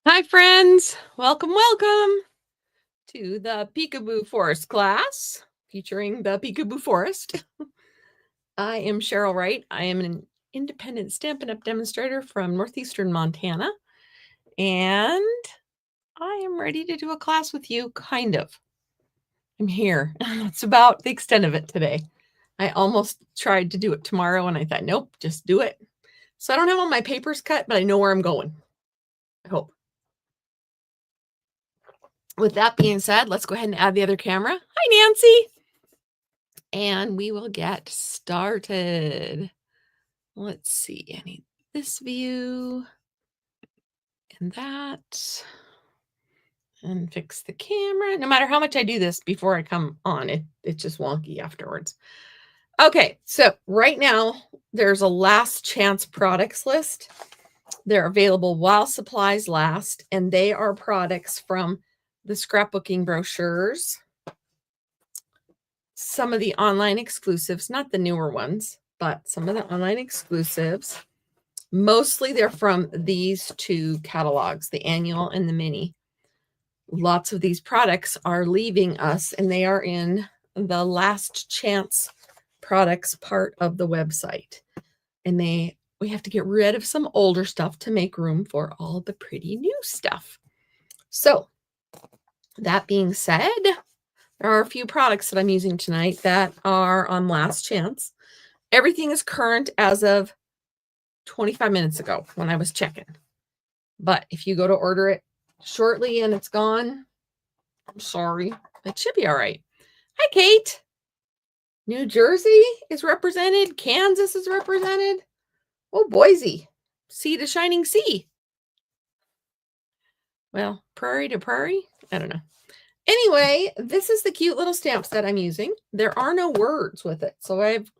Hi, friends. Welcome to the Peekaboo Forest class featuring the Peekaboo Forest. I am Cheryl Wright. I am an independent Stampin' Up! Demonstrator from northeastern Montana, and I am ready to do a class with you, kind of. I'm here. That's about the extent of it today. I almost tried to do it tomorrow, and I thought, nope, just do it. So I don't have all my papers cut, but I know where I'm going. I hope. With that being said, let's go ahead and add the other camera. Hi, Nancy. And we will get started. Let's see. I need this view and that. And fix the camera. No matter how much I do this before I come on, it's just wonky afterwards. Okay, so right now there's a last chance products list. They're available while supplies last, and they are products from the scrapbooking brochures, some of the online exclusives, not the newer ones, but some of the online exclusives. Mostly they're from these two catalogs, the annual and the mini. Lots of these products are leaving us, and they are in the last chance products part of the website. And we have to get rid of some older stuff to make room for all the pretty new stuff. So that being said, there are a few products that I'm using tonight that are on last chance. Everything is current as of 25 minutes ago when I was checking. But if you go to order it shortly and it's gone, I'm sorry. It should be all right. Hi, Kate. New Jersey is represented. Kansas is represented. Oh, Boise. Sea to shining sea. Well, prairie to prairie. I don't know. Anyway, this is the cute little stamp set I'm using. There are no words with it, so I've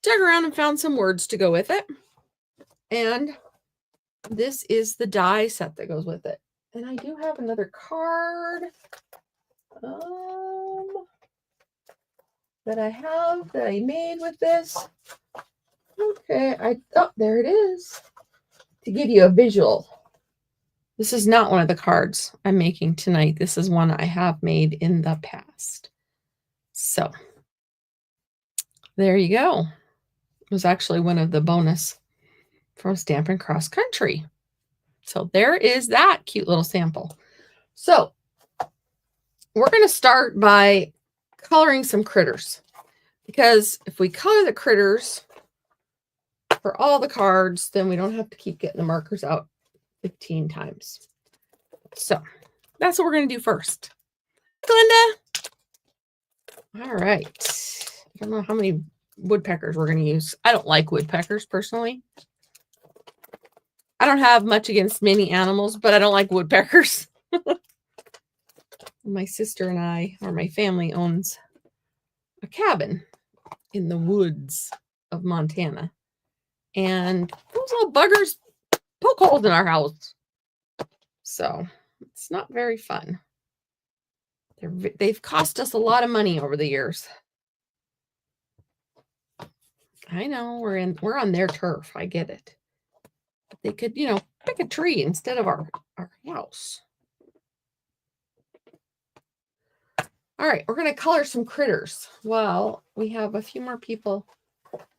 dug around and found some words to go with it. And this is the die set that goes with it. And I do have another card that I have that I made with this. Okay, oh, there it is. To give you a visual. This is not one of the cards I'm making tonight. This is one I have made in the past. So there you go. It was actually one of the bonus from Stampin' Cross Country. So there is that cute little sample. So we're going to start by coloring some critters, because if we color the critters for all the cards, then we don't have to keep getting the markers out 15 times. So that's what we're going to do first. Glenda. All right. I don't know how many woodpeckers we're going to use. I don't like woodpeckers personally. I don't have much against many animals, but I don't like woodpeckers. My sister and I, or my family, owns a cabin in the woods of Montana. And those little buggers poke holes in our house. So it's not very fun. They've cost us a lot of money over the years. I know we're on their turf. I get it. But they could, pick a tree instead of our house. All right, we're going to color some critters. Well, we have a few more people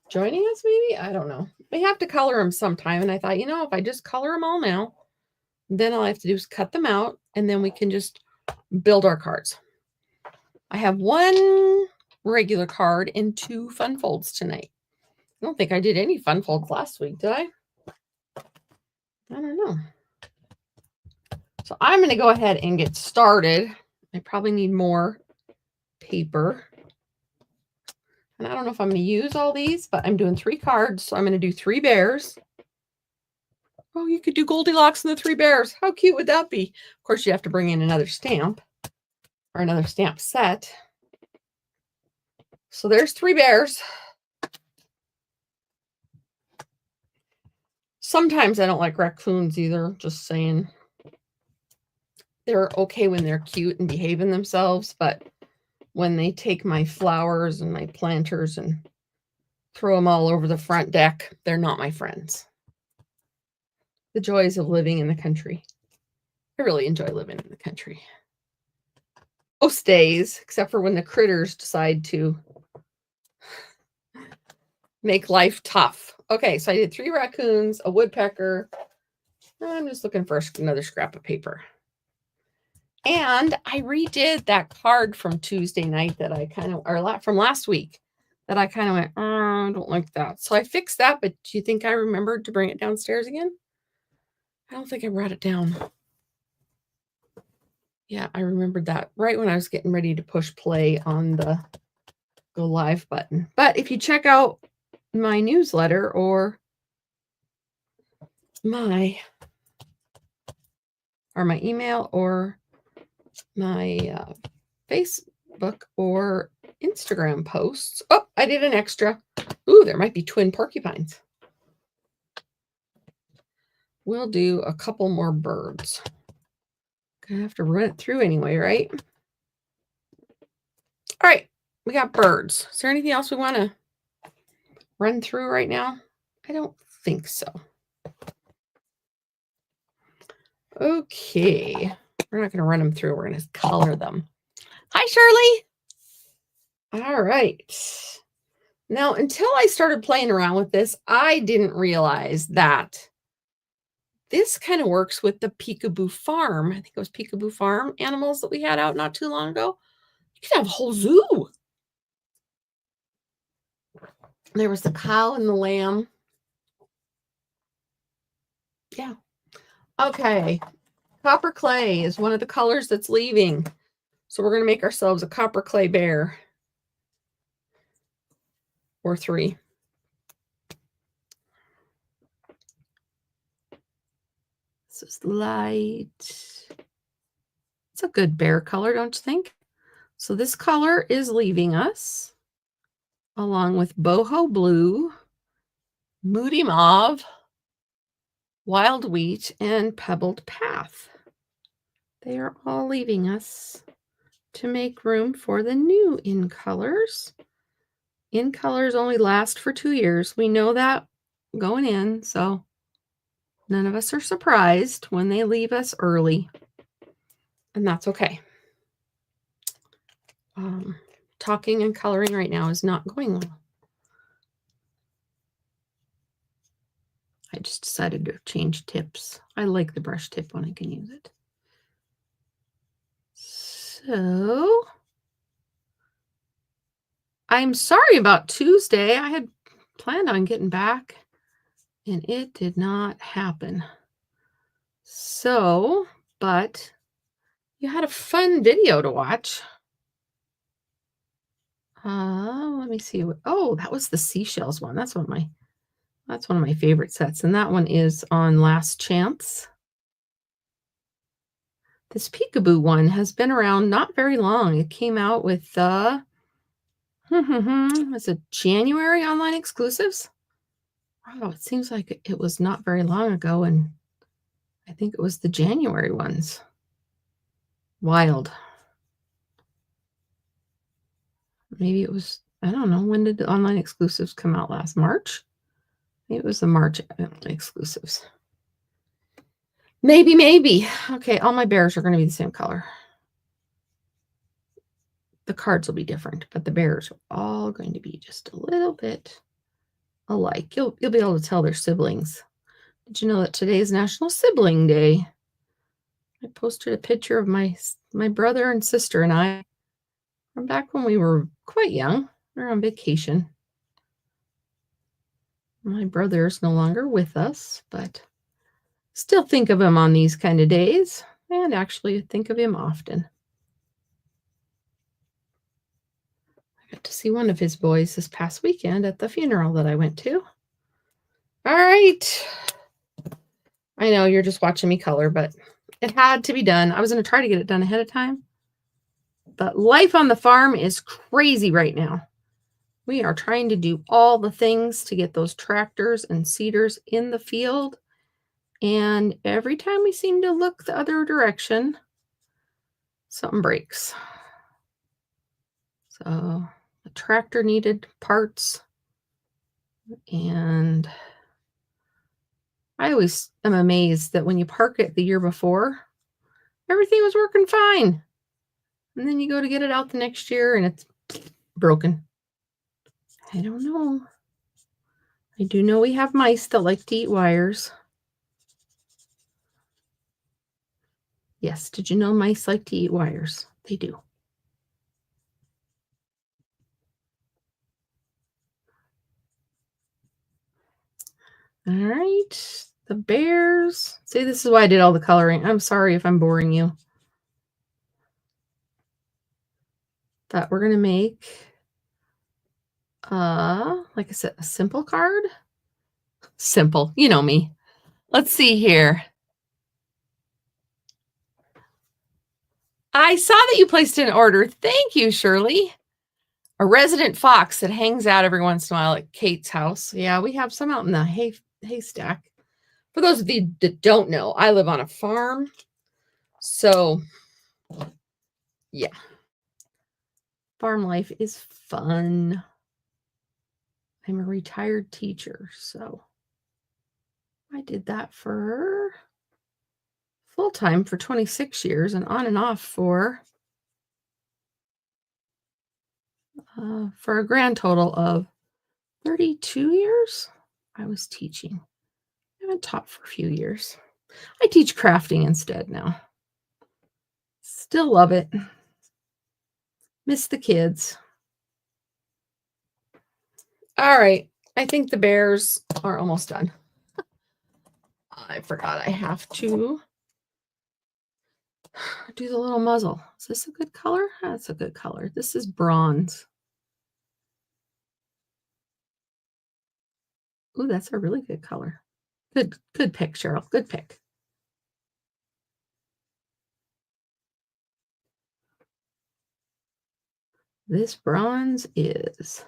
joining us, maybe? I don't know. We have to color them sometime. And I thought, if I just color them all now, then all I have to do is cut them out, and then we can just build our cards. I have one regular card and 2 fun folds tonight. I don't think I did any fun folds last week, did I? I don't know. So I'm going to go ahead and get started. I probably need more paper. And I don't know if I'm going to use all these, but I'm doing 3 cards. So I'm going to do 3 bears. Oh, you could do Goldilocks and the 3 bears. How cute would that be? Of course, you have to bring in another stamp or another stamp set. So there's 3 bears. Sometimes I don't like raccoons either, just saying. They're okay when they're cute and behaving themselves, but when they take my flowers and my planters and throw them all over the front deck, they're not my friends. The joys of living in the country. I really enjoy living in the country. Most days, except for when the critters decide to make life tough. Okay, so I did 3 raccoons, a woodpecker. I'm just looking for another scrap of paper. And I redid that card from Tuesday night that I kind of, or from last week, that I kind of went, I don't like that. So I fixed that, but do you think I remembered to bring it downstairs again? I don't think I brought it down. Yeah, I remembered that right when I was getting ready to push play on the go live button. But if you check out my newsletter or my email or my Facebook or Instagram posts. Oh, I did an extra. Ooh, there might be twin porcupines. We'll do a couple more birds. Gonna have to run it through anyway, right? All right, we got birds. Is there anything else we want to run through right now? I don't think so. Okay, we're not going to run them through. We're going to color them. Hi, Shirley. All right. Now, until I started playing around with this, I didn't realize that this kind of works with the Peekaboo Farm. I think it was Peekaboo Farm animals that we had out not too long ago. You could have a whole zoo. There was the cow and the lamb. Yeah. Okay. Copper clay is one of the colors that's leaving. So we're going to make ourselves a copper clay bear. Or 3. This is light. It's a good bear color, don't you think? So this color is leaving us, along with boho blue, moody mauve, wild wheat, and pebbled path. They are all leaving us to make room for the new in colors. In colors only last for 2 years. We know that going in, so none of us are surprised when they leave us early, and that's okay. Talking and coloring right now is not going well. I just decided to change tips. I like the brush tip when I can use it. So I'm sorry about Tuesday. I had planned on getting back and it did not happen. So, but you had a fun video to watch. Let me see. Oh, that was the seashells one. That's one of my favorite sets. And that one is on Last Chance. This Peekaboo one has been around not very long. It came out with the was it January online exclusives? Wow, it seems like it was not very long ago, and I think it was the January ones. Wild. Maybe it was, I don't know, when did the online exclusives come out last? March? Maybe it was the March exclusives. Maybe. Okay, all my bears are going to be the same color. The cards will be different, but the bears are all going to be just a little bit alike. You'll be able to tell they're siblings. Did you know that today is National Sibling Day? I posted a picture of my brother and sister and I from back when we were quite young. We were on vacation. My brother is no longer with us, but still think of him on these kind of days, and actually think of him often. I got to see one of his boys this past weekend at the funeral that I went to. All right. I know you're just watching me color, but it had to be done. I was going to try to get it done ahead of time, but life on the farm is crazy right now. We are trying to do all the things to get those tractors and seeders in the field. And every time we seem to look the other direction, something breaks. So the tractor needed parts. And I always am amazed that when you park it the year before, Everything was working fine. And then you go to get it out the next year and it's broken. I don't know. I do know we have mice that like to eat wires. Yes, did you know mice like to eat wires? They do. All right, the bears. See, this is why I did all the coloring. I'm sorry if I'm boring you. That we're going to make, like I said, a simple card. Simple, you know me. Let's see here. I saw that you placed an order. Thank you, Shirley. A resident fox that hangs out every once in a while at Kate's house. Yeah, we have some out in the haystack. For those of you that don't know, I live on a farm. So, yeah. Farm life is fun. I'm a retired teacher, so I did that for full-time for 26 years and on and off for a grand total of 32 years. I was teaching. I haven't taught for a few years. I teach crafting instead now. Still love it. Miss the kids. All right. I think the bears are almost done. I forgot I have to do the little muzzle. Is this a good color? That's a good color. This is bronze. Ooh, that's a really good color. Good pick, Cheryl. Good pick. This bronze is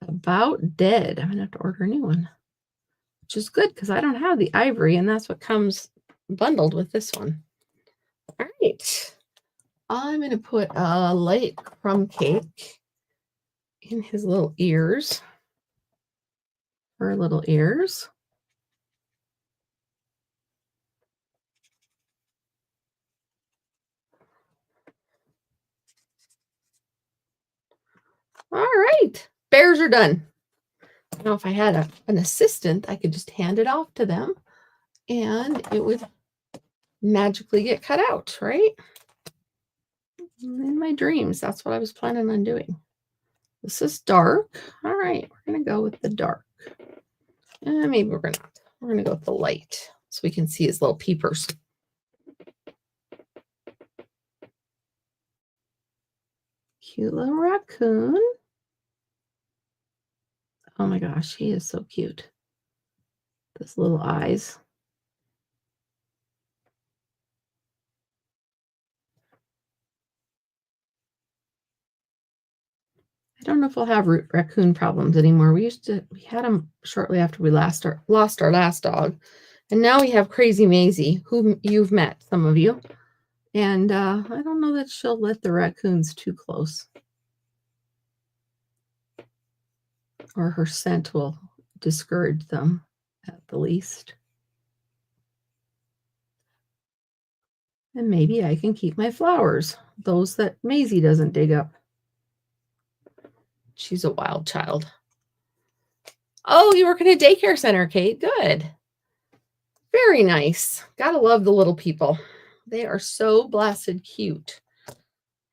about dead. I'm going to have to order a new one, which is good because I don't have the ivory, and that's what comes bundled with this one. All right. I'm going to put a light crumb cake in his little ears. Her little ears. All right. Bears are done. Now, if I had an assistant, I could just hand it off to them and it would magically get cut out, right? In my dreams, that's what I was planning on doing. This is dark. All right, we're going to go with the dark. Maybe we're not. We're going to go with the light so we can see his little peepers. Cute little raccoon. Oh my gosh, he is so cute. Those little eyes. I don't know if we'll have raccoon problems anymore. We had them shortly after we lost our last dog. And now we have Crazy Maisie, whom you've met, some of you. And I don't know that she'll let the raccoons too close. Or her scent will discourage them at the least. And maybe I can keep my flowers, those that Maisie doesn't dig up. She's a wild child. Oh, you work in a daycare center, Kate. Good. Very nice. Gotta love the little people. They are so blasted cute.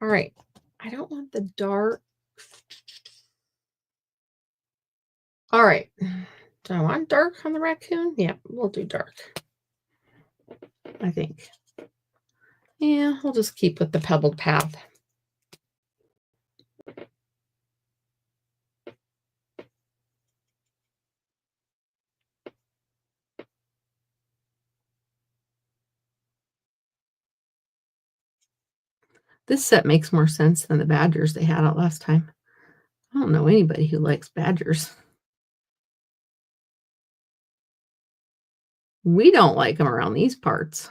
All right. I don't want the dark. All right. Do I want dark on the raccoon? Yeah, we'll do dark. I think. Yeah, we'll just keep with the pebbled path. This set makes more sense than the badgers they had out last time. I don't know anybody who likes badgers. We don't like them around these parts.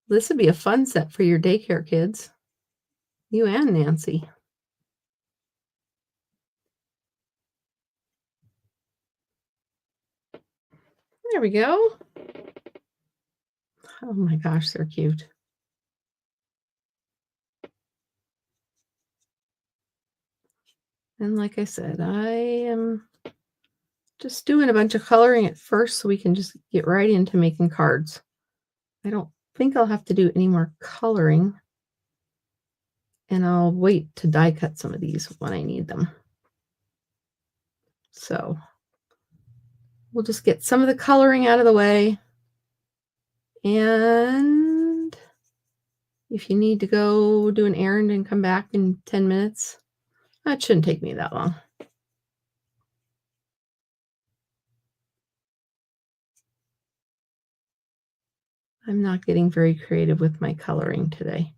This would be a fun set for your daycare kids. You and Nancy. There we go. Oh my gosh, they're cute. And like I said, I am just doing a bunch of coloring at first so we can just get right into making cards. I don't think I'll have to do any more coloring. And I'll wait to die cut some of these when I need them. So we'll just get some of the coloring out of the way. And if you need to go do an errand and come back in 10 minutes, that shouldn't take me that long. I'm not getting very creative with my coloring today.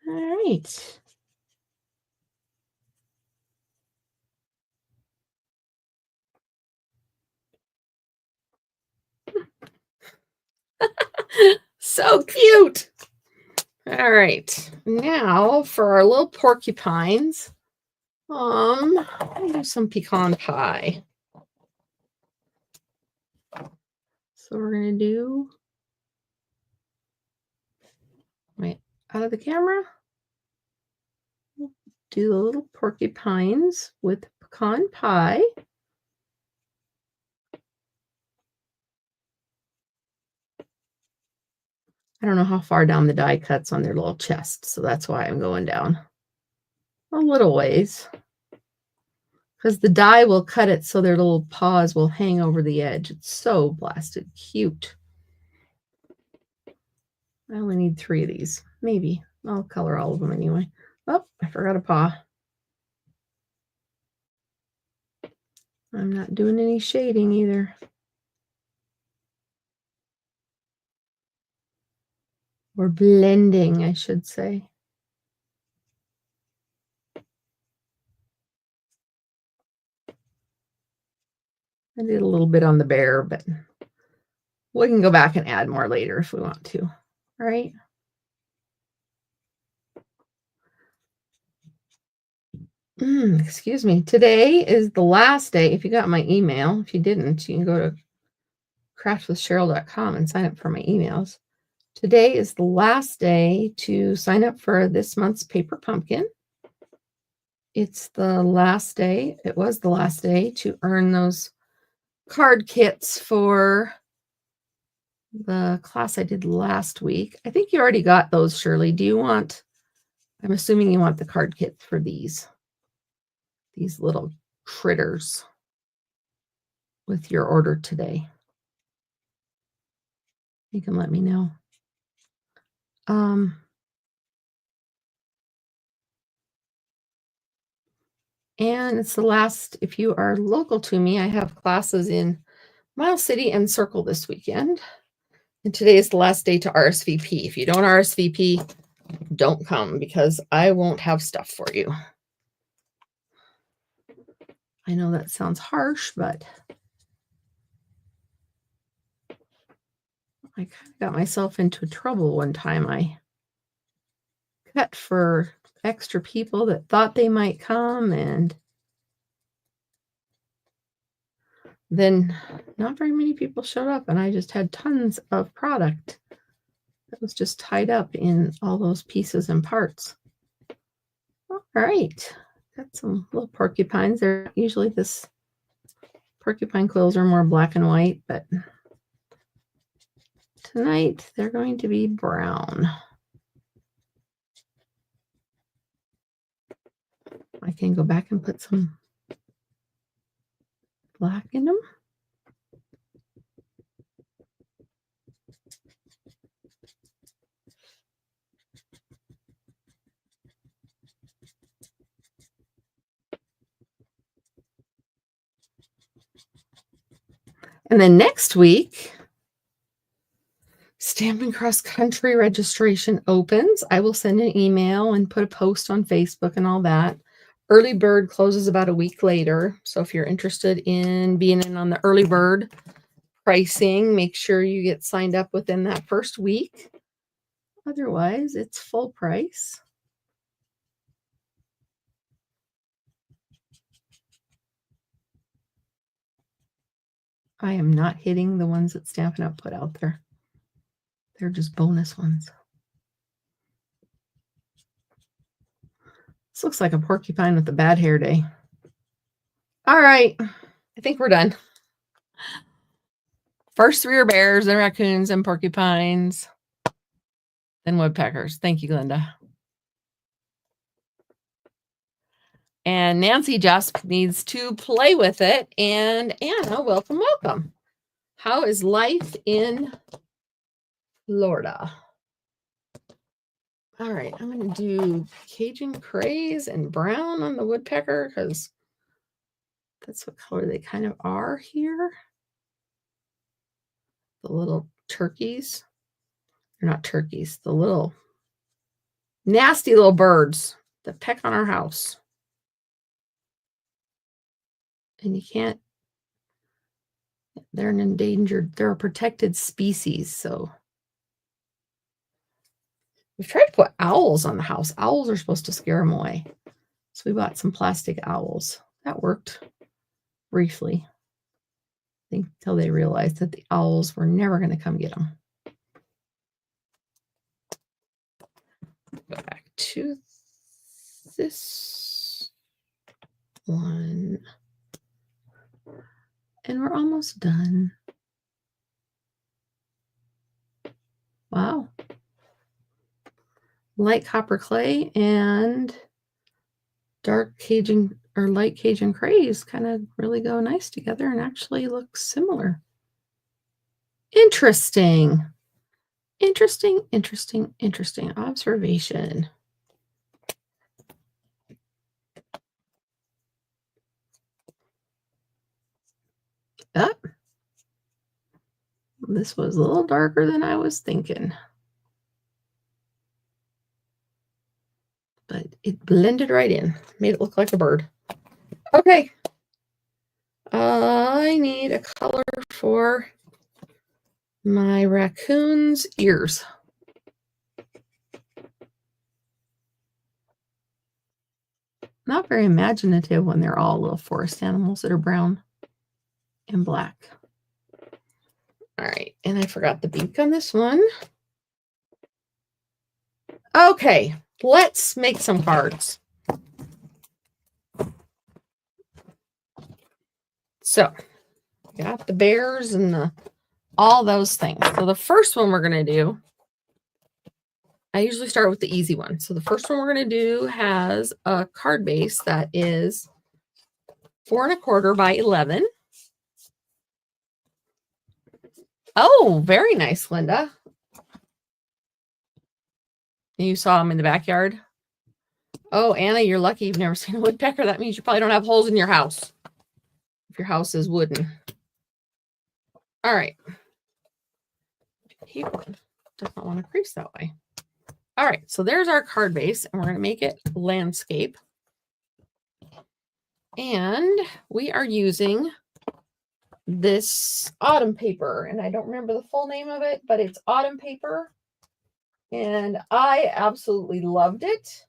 All right. So cute. All right. Now for our little porcupines, I'll do some pecan pie. So we're going to do right out of the camera. We'll do the little porcupines with pecan pie. I don't know how far down the die cuts on their little chest, so that's why I'm going down a little ways. Because the die will cut it so their little paws will hang over the edge. It's so blasted cute. I only need 3 of these. Maybe. I'll color all of them anyway. Oh, I forgot a paw. I'm not doing any shading either. Or blending, I should say. I did a little bit on the bear, but we can go back and add more later if we want to. All right. Excuse me. Today is the last day. If you got my email, if you didn't, you can go to craftwithcheryl.com and sign up for my emails. Today is the last day to sign up for this month's paper pumpkin. It's the last day. It was the last day to earn those card kits for the class I did last week. I think you already got those, Shirley. Do you want, I'm assuming you want the card kits for these little critters with your order today. You can let me know. And it's the last, if you are local to me, I have classes in Miles City and Circle this weekend. And today is the last day to RSVP. If you don't RSVP, don't come because I won't have stuff for you. I know that sounds harsh, but I kind of got myself into trouble one time. I cut for extra people that thought they might come, and then not very many people showed up, and I just had tons of product that was just tied up in all those pieces and parts. All right, got some little porcupines. They're usually this porcupine quills are more black and white, but tonight they're going to be brown. I can go back and put some black in them. And then next week, Stampin' Cross Country registration opens. I will send an email and put a post on Facebook and all that. Early bird closes about a week later. So if you're interested in being in on the early bird pricing, make sure you get signed up within that first week. Otherwise, it's full price. I am not hitting the ones that Stampin' Up put out there. They're just bonus ones. This looks like a porcupine with a bad hair day. All right, I think we're done. First three are bears, then raccoons, and porcupines, then woodpeckers. Thank you, Glenda. And Nancy just needs to play with it. And Anna, welcome, welcome. How is life in Florida? All right, I'm going to do Cajun Craze and brown on the woodpecker because that's what color they kind of are here. The little turkeys. They're not turkeys. The little nasty little birds that peck on our house. And you can't, they're an endangered, they're a protected species. So we've tried to put owls on the house. Owls are supposed to scare them away. So we bought some plastic owls. That worked briefly. I think until they realized that the owls were never going to come get them. Go back to this one. And we're almost done. Wow. Light copper clay and dark Cajun or light Cajun Craze kind of really go nice together and actually look similar. Interesting. Interesting, interesting, interesting observation. Oh, this was a little darker than I was thinking. But it blended right in. Made it look like a bird. Okay. I need a color for my raccoon's ears. Not very imaginative when they're all little forest animals that are brown and black. All right, and I forgot the beak on this one. Okay, let's make some cards. So, got the bears and all those things. So the first one we're going to do, I usually start with the easy one. So the first one we're going to do has a card base that is 4 1/4 by 11. Oh, very nice, Linda. You saw them in the backyard. Oh, Anna, you're lucky you've never seen a woodpecker. That means you probably don't have holes in your house. If your house is wooden. All right. Paper does not want to crease that way. All right, so there's our card base, and we're going to make it landscape. And we are using this autumn paper, and I don't remember the full name of it, but it's autumn paper, and I absolutely loved it.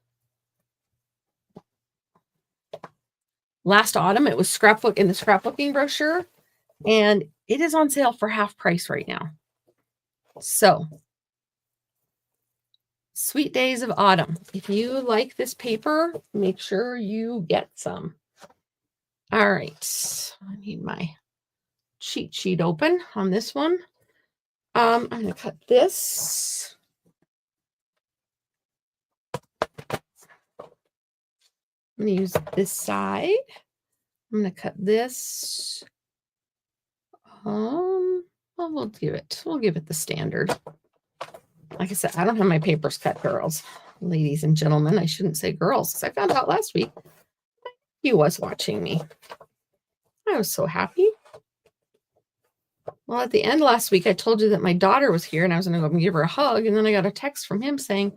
Last autumn, it was scrapbook in the scrapbooking brochure, and it is on sale for half price right now. So, Sweet Days of Autumn. If you like this paper, make sure you get some. All right, I need my cheat sheet open on this one. I'm going to cut this. I'm going to use this side. I'm going to cut this. Well, we'll give it the standard. Like I said, I don't have my papers cut, girls, ladies and gentlemen. I shouldn't say girls, because I found out last week he was watching me. I was so happy. Well, at the end last week, I told you that my daughter was here and I was going to go and give her a hug. And then I got a text from him saying,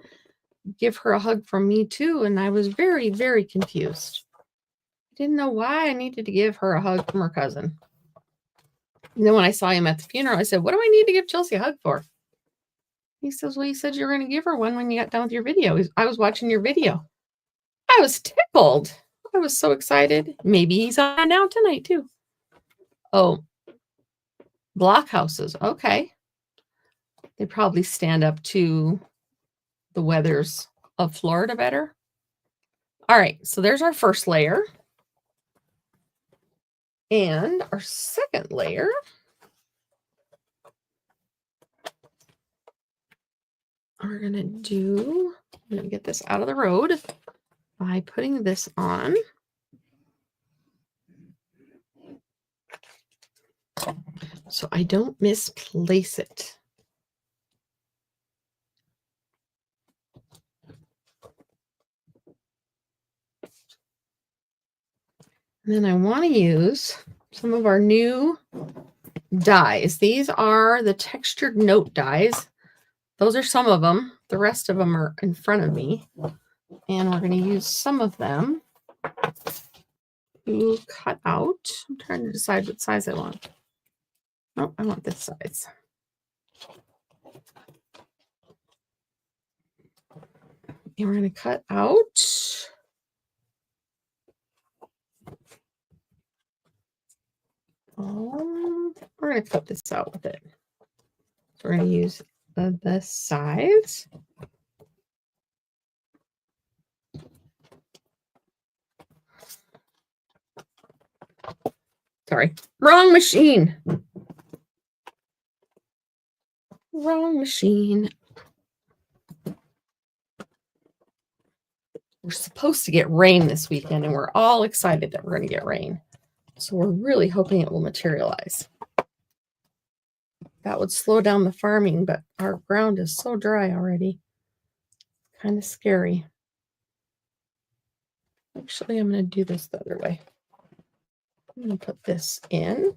give her a hug from me too. And I was very, very confused. I didn't know why I needed to give her a hug from her cousin. And then when I saw him at the funeral, I said, what do I need to give Chelsea a hug for? He says, well, you said you were going to give her one when you got done with your video. I was watching your video. I was tickled. I was so excited. Maybe he's on now tonight too. Oh, Block houses. Okay. They probably stand up to the weathers of Florida better. All right, so there's our first layer. And our second layer, we're going to do, I'm going to get this out of the road by putting this on. So I don't misplace it. And then I want to use some of our new dies. These are the textured note dies. Those are some of them. The rest of them are in front of me. And we're going to use some of them to cut out. I'm trying to decide what size I want. Oh, I want this size. And we're going to cut out we're going to cut this out with it. So we're going to use the sides. Sorry, wrong machine. Wrong machine. We're supposed to get rain this weekend, and we're all excited that we're going to get rain. So we're really hoping it will materialize. That would slow down the farming, but our ground is so dry already. Kind of scary. Actually, I'm going to do this the other way. I'm going to put this in.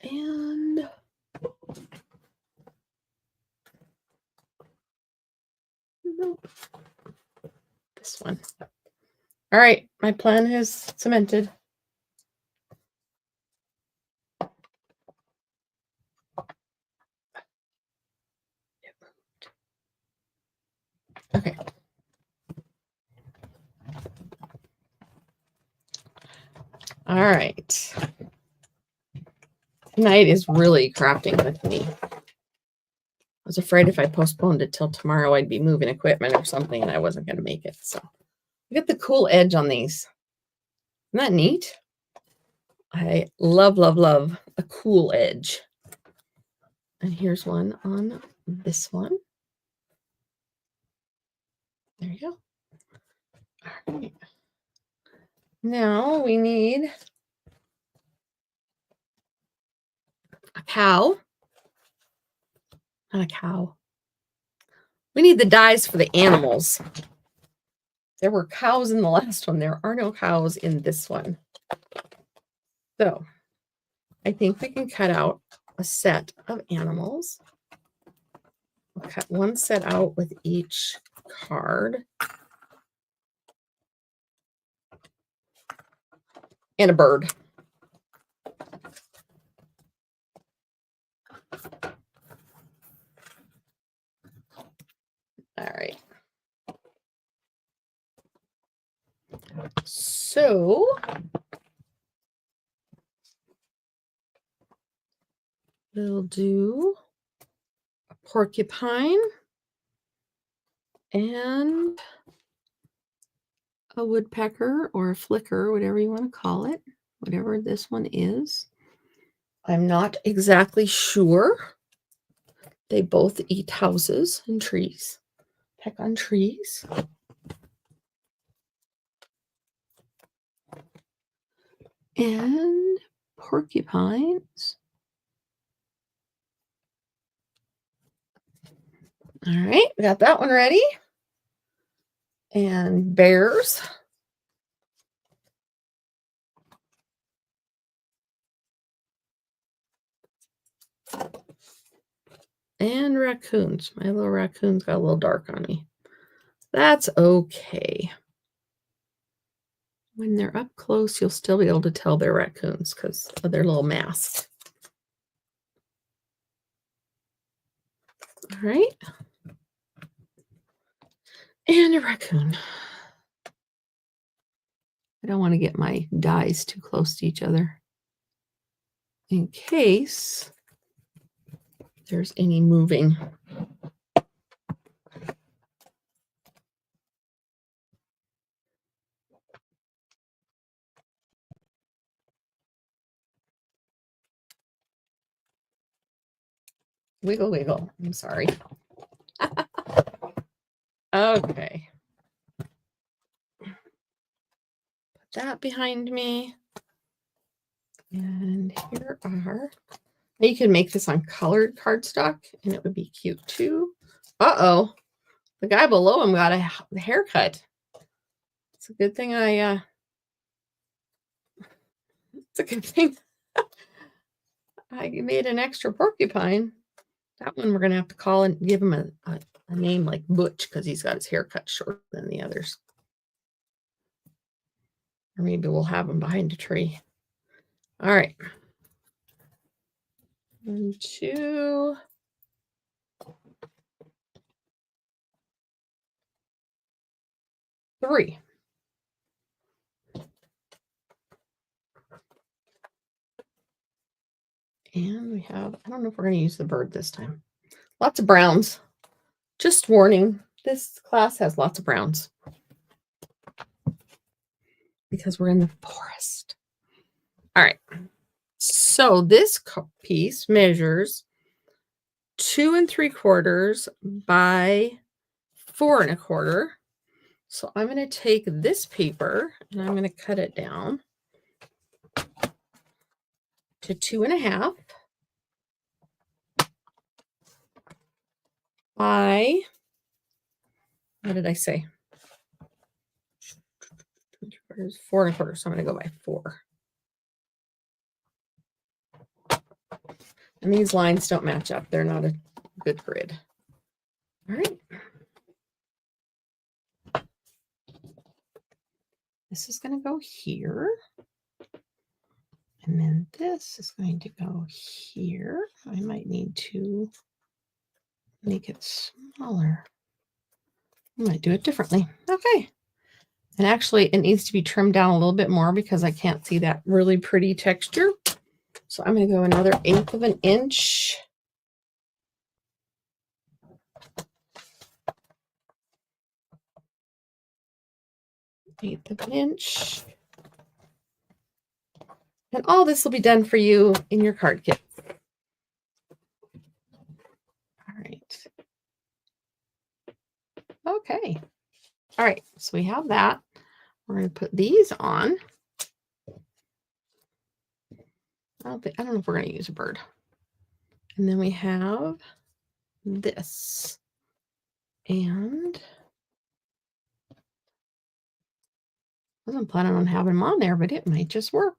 And nope. This one. All right, my plan is cemented. Okay. All right. Tonight is really crafting with me. I was afraid if I postponed it till tomorrow, I'd be moving equipment or something and I wasn't going to make it. So look at the cool edge on these. Isn't that neat? I love, love, love a cool edge. And here's one on this one. There you go. All right. Now we need a cow. Not a cow. We need the dies for the animals. There were cows in the last one. There are no cows in this one. So I think we can cut out a set of animals. We'll cut one set out with each card. And a bird. All right. So we'll do a porcupine and a woodpecker or a flicker, whatever you want to call it, whatever this one is. I'm not exactly sure. They both eat houses and trees. Peck on trees. And porcupines. All right, we got that one ready. And bears. And raccoons. My little raccoons got a little dark on me. That's okay. When they're up close, you'll still be able to tell they're raccoons because of their little mask. All right. And a raccoon. I don't want to get my dies too close to each other in case there's any moving. Wiggle, wiggle. I'm sorry. Okay. Put that behind me. And here are, you can make this on colored cardstock and it would be cute too. Uh-oh. The guy below him got a haircut. It's a good thing it's a good thing I made an extra porcupine. That one we're going to have to call and give him a name like Butch because he's got his hair cut shorter than the others. Or maybe we'll have him behind a tree. All right. 1, 2. Three. And we have, I don't know if we're going to use the bird this time. Lots of browns. Just warning, this class has lots of browns because we're in the forest. All right. So this piece measures 2 3/4 by 4 1/4. So I'm going to take this paper and I'm going to cut it down to 2 1/2 by, what did I say? 4 1/4. So I'm going to go by 4. And these lines don't match up. They're not a good grid. All right. This is going to go here. And then this is going to go here. I might need to make it smaller. I might do it differently. Okay. And actually, it needs to be trimmed down a little bit more because I can't see that really pretty texture. So I'm going to go another 1/8 of an inch. Eighth of an inch. And all this will be done for you in your card kit. All right. Okay. All right. So we have that. We're going to put these on. I don't know if we're going to use a bird. And then we have this. And I wasn't planning on having them on there, but it might just work.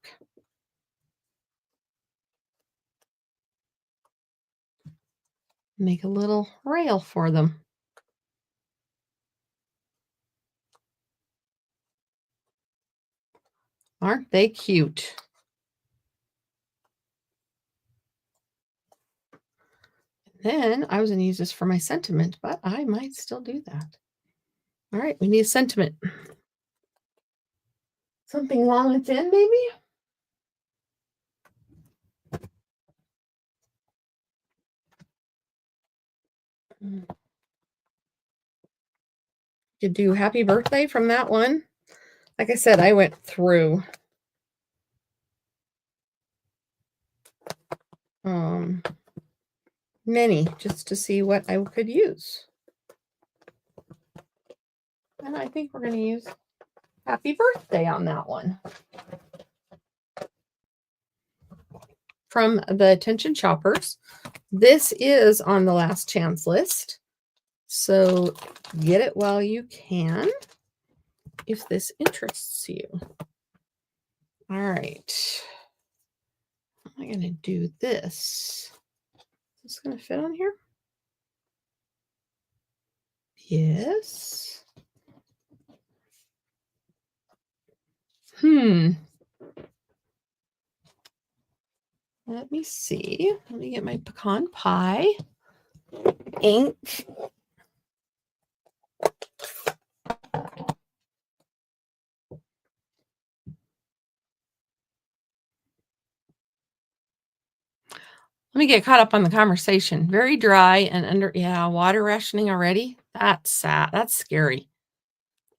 Make a little rail for them. Aren't they cute? Then I was going to use this for my sentiment, but I might still do that. All right, we need a sentiment. Something long and thin, maybe? You could do happy birthday from that one. Like I said, I went through many just to see what I could use. And I think we're going to use happy birthday on that one. From the Attention Shoppers. This is on the last chance list. So get it while you can if this interests you. All right. How am I going to do this? Is this going to fit on here? Yes. Let me see. Let me get my pecan pie ink. Let me get caught up on the conversation. Very dry and water rationing already. That's sad. That's scary.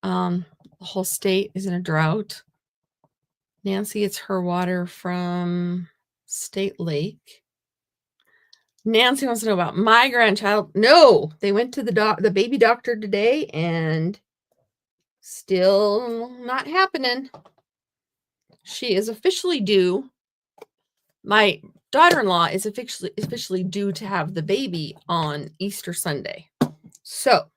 The whole state is in a drought. Nancy gets her water from State Lake. Nancy wants to know about my grandchild. No, they went to the baby doctor today and still not happening. She is officially due. My daughter-in-law is officially due to have the baby on Easter Sunday. So,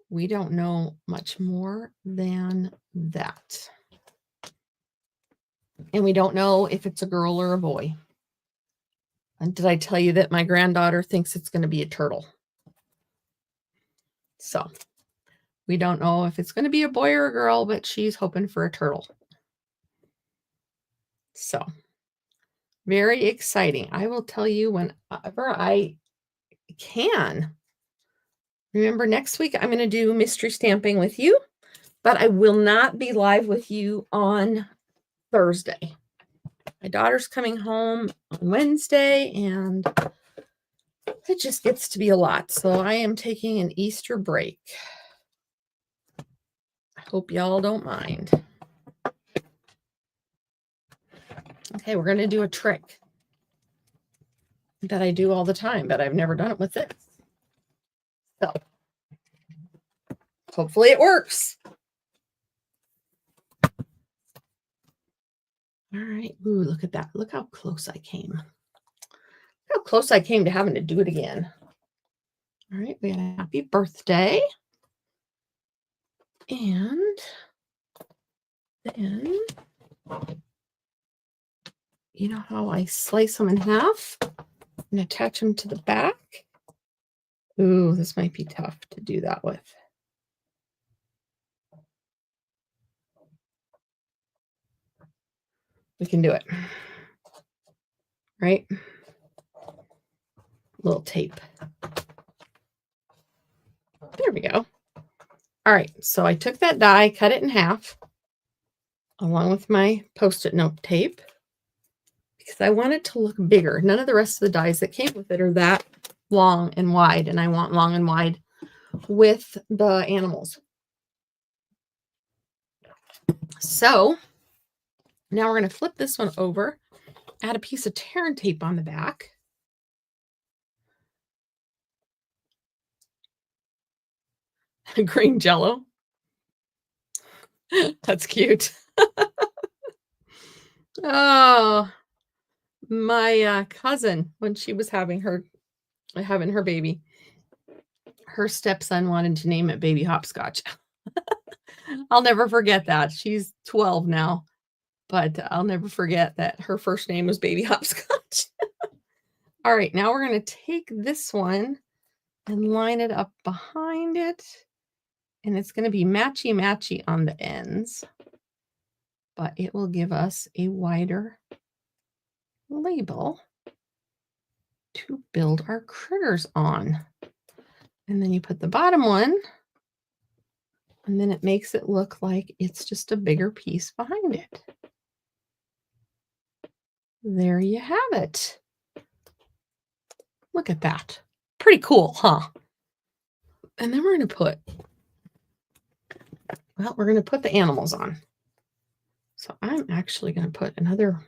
we don't know much more than that. And we don't know if it's a girl or a boy. And did I tell you that my granddaughter thinks it's going to be a turtle? So, we don't know if it's going to be a boy or a girl, but she's hoping for a turtle. So, very exciting. I will tell you whenever I can. Remember, next week I'm going to do mystery stamping with you, but I will not be live with you on Thursday. My daughter's coming home on Wednesday, and it just gets to be a lot. So I am taking an Easter break. I hope y'all don't mind. Okay, we're going to do a trick that I do all the time, but I've never done it with this. So hopefully it works. All right. Ooh, look at that. Look how close I came. Look how close I came to having to do it again. All right. We had a happy birthday. And then, you know how I slice them in half and attach them to the back? Ooh, this might be tough to do that with. We can do it. Right? Little tape. There we go. All right, so I took that die, cut it in half, along with my Post-it note tape, because I want it to look bigger. None of the rest of the dies that came with it are that long and wide, and I want long and wide with the animals. So now we're going to flip this one over, add a piece of tear and tape on the back. Green Jello. That's cute. Oh, my cousin, when she was having her baby, her stepson wanted to name it Baby Hopscotch. I'll never forget that. She's 12 now, but I'll never forget that her first name was Baby Hopscotch. All right, now we're going to take this one and line it up behind it. And it's going to be matchy-matchy on the ends, but it will give us a wider label to build our critters on. And then you put the bottom one, and then it makes it look like it's just a bigger piece behind it. There you have it. Look at that. Pretty cool, huh? And then we're going to put the animals on. So I'm actually going to put another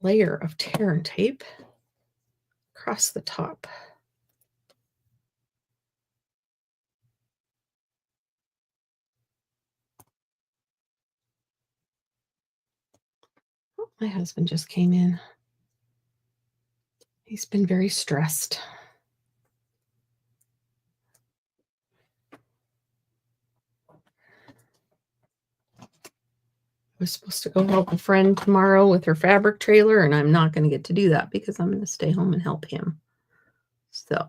layer of tear and tape across the top. Oh, my husband just came in. He's been very stressed. I was supposed to go help a friend tomorrow with her fabric trailer, and I'm not going to get to do that because I'm going to stay home and help him. So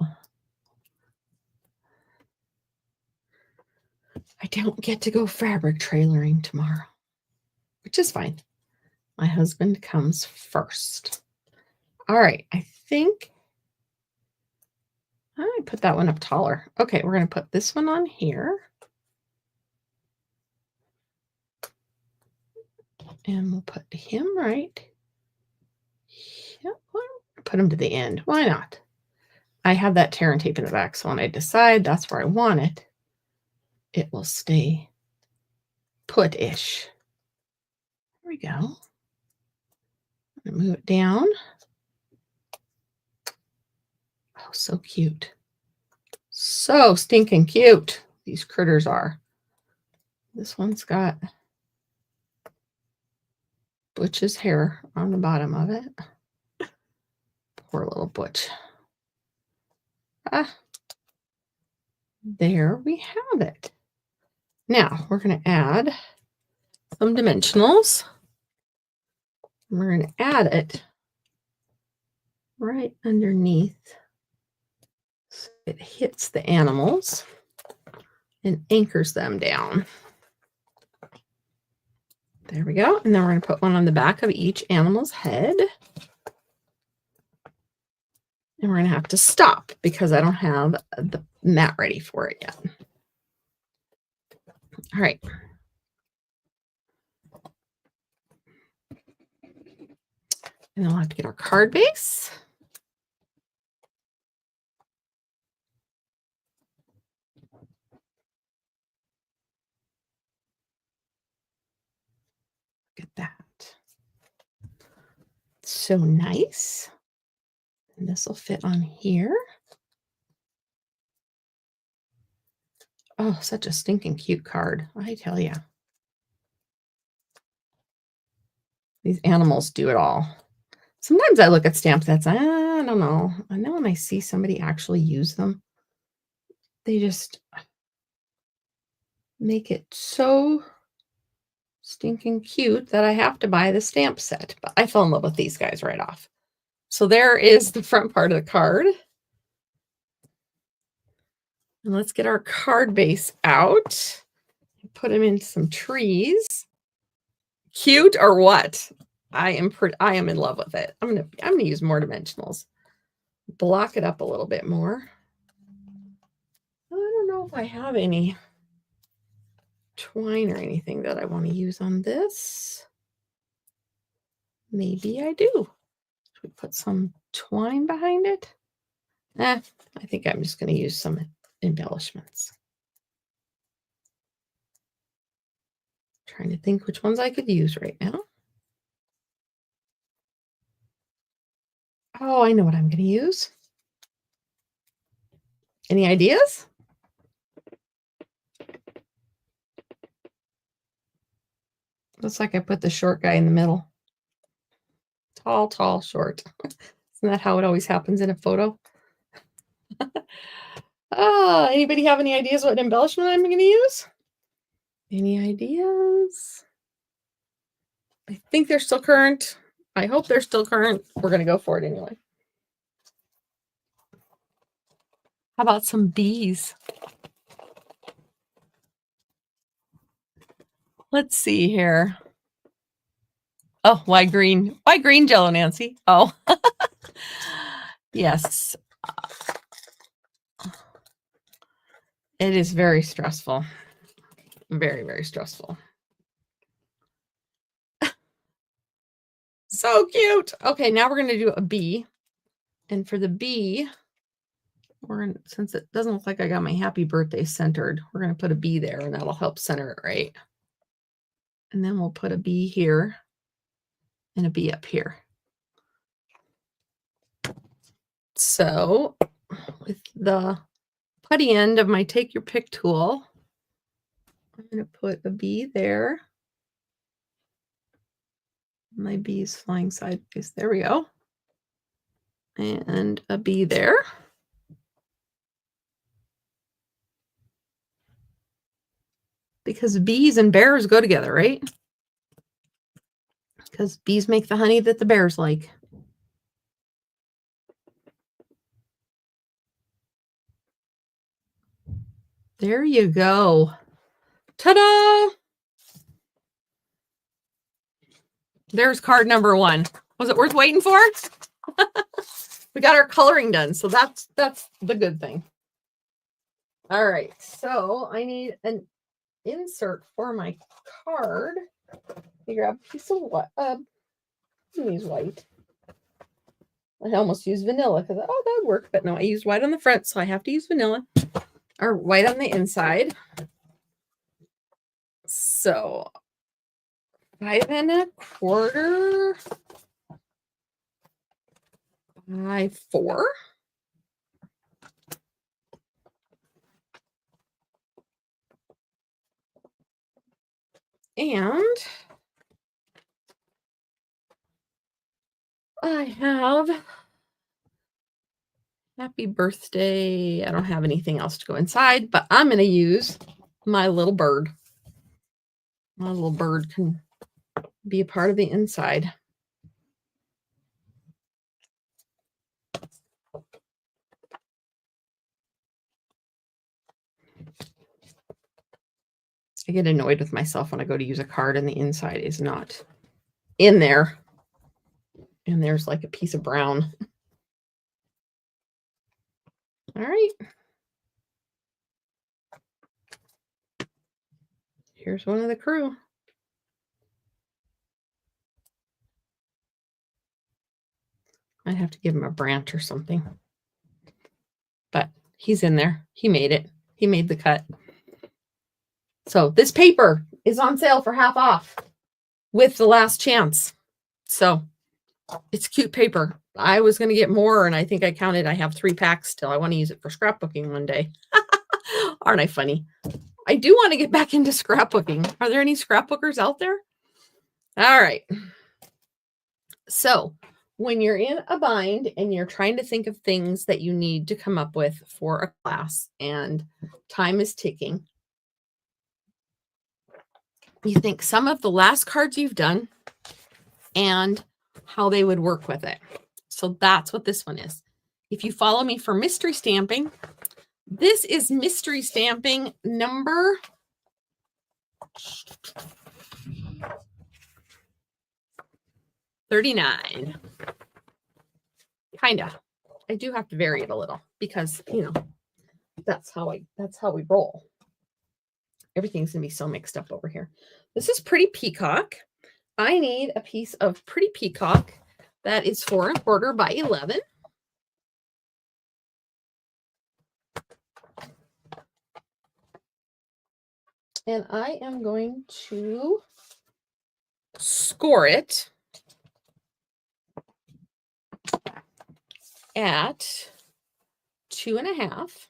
I don't get to go fabric trailering tomorrow, which is fine. My husband comes first. All right, I think I put that one up taller. Okay, we're going to put this one on here. And we'll put him right. Yep, put him to the end. Why not? I have that tear and tape in the back, so when I decide that's where I want it, it will stay put-ish. There we go. I'm gonna move it down. Oh, so cute. So stinking cute. These critters are. This one's got Butch's hair on the bottom of it. Poor little Butch. Ah, there we have it. Now we're going to add some dimensionals. We're going to add it right underneath so it hits the animals and anchors them down. There we go. And then we're going to put one on the back of each animal's head. And we're going to have to stop because I don't have the mat ready for it yet. All right. And then we'll have to get our card base. Look at that. So nice. And this will fit on here. Oh, such a stinking cute card, I tell you. These animals do it all. Sometimes I look at stamp sets, I don't know. I know when I see somebody actually use them, they just make it so stinking cute that I have to buy the stamp set. But I fell in love with these guys right off. So there is the front part of the card. And let's get our card base out. Put them in some trees. Cute or what? I am in love with it. I'm gonna use more dimensionals. Block it up a little bit more. I don't know if I have any twine or anything that I want to use on this. Maybe I do. Should we put some twine behind it? I think I'm just going to use some embellishments. Trying to think which ones I could use right now. Oh, I know what I'm going to use. Any ideas? Looks like I put the short guy in the middle. Tall, tall, short. Isn't that how it always happens in a photo? Anybody have any ideas what embellishment I'm going to use? Any ideas? I think they're still current. I hope they're still current. We're going to go for it anyway. How about some bees? Let's see here. Oh, why green? Why green jello, Nancy? Oh, yes. It is very stressful. Very, very stressful. So cute. Okay, now we're going to do a bee. And for the bee, since it doesn't look like I got my happy birthday centered, we're going to put a bee there and that'll help center it right. And then we'll put a bee here and a bee up here. So with the putty end of my take your pick tool, I'm going to put a bee there. My bee is flying sideways. There we go. And a bee there. Because bees and bears go together, right? Because bees make the honey that the bears like. There you go. Ta-da! There's card number 1. Was it worth waiting for? We got our coloring done, so that's the good thing. All right, so I need an insert for my card. You grab a piece of what? Use white. I almost use vanilla because that would work, but no, I used white on the front, so I have to use vanilla or white on the inside. So 5 1/4 by 4. And I have happy birthday. I don't have anything else to go inside, but I'm going to use my little bird. My little bird can be a part of the inside. I get annoyed with myself when I go to use a card and the inside is not in there. And there's like a piece of brown. All right. Here's one of the crew. I'd have to give him a branch or something. But he's in there. He made it. He made the cut. So this paper is on sale for half off with the last chance. So it's cute paper. I was going to get more, and I think I counted. I have 3 packs still. I want to use it for scrapbooking one day. Aren't I funny? I do want to get back into scrapbooking. Are there any scrapbookers out there? All right. So when you're in a bind and you're trying to think of things that you need to come up with for a class and time is ticking, you think some of the last cards you've done and how they would work with it. So that's what this one is. If you follow me for mystery stamping, this is mystery stamping number 39. Kinda. I do have to vary it a little because, you know, that's how we roll. Everything's gonna be so mixed up over here. This is Pretty Peacock. I need a piece of Pretty Peacock that is 4 1/4 by 11. And I am going to score it at 2.5.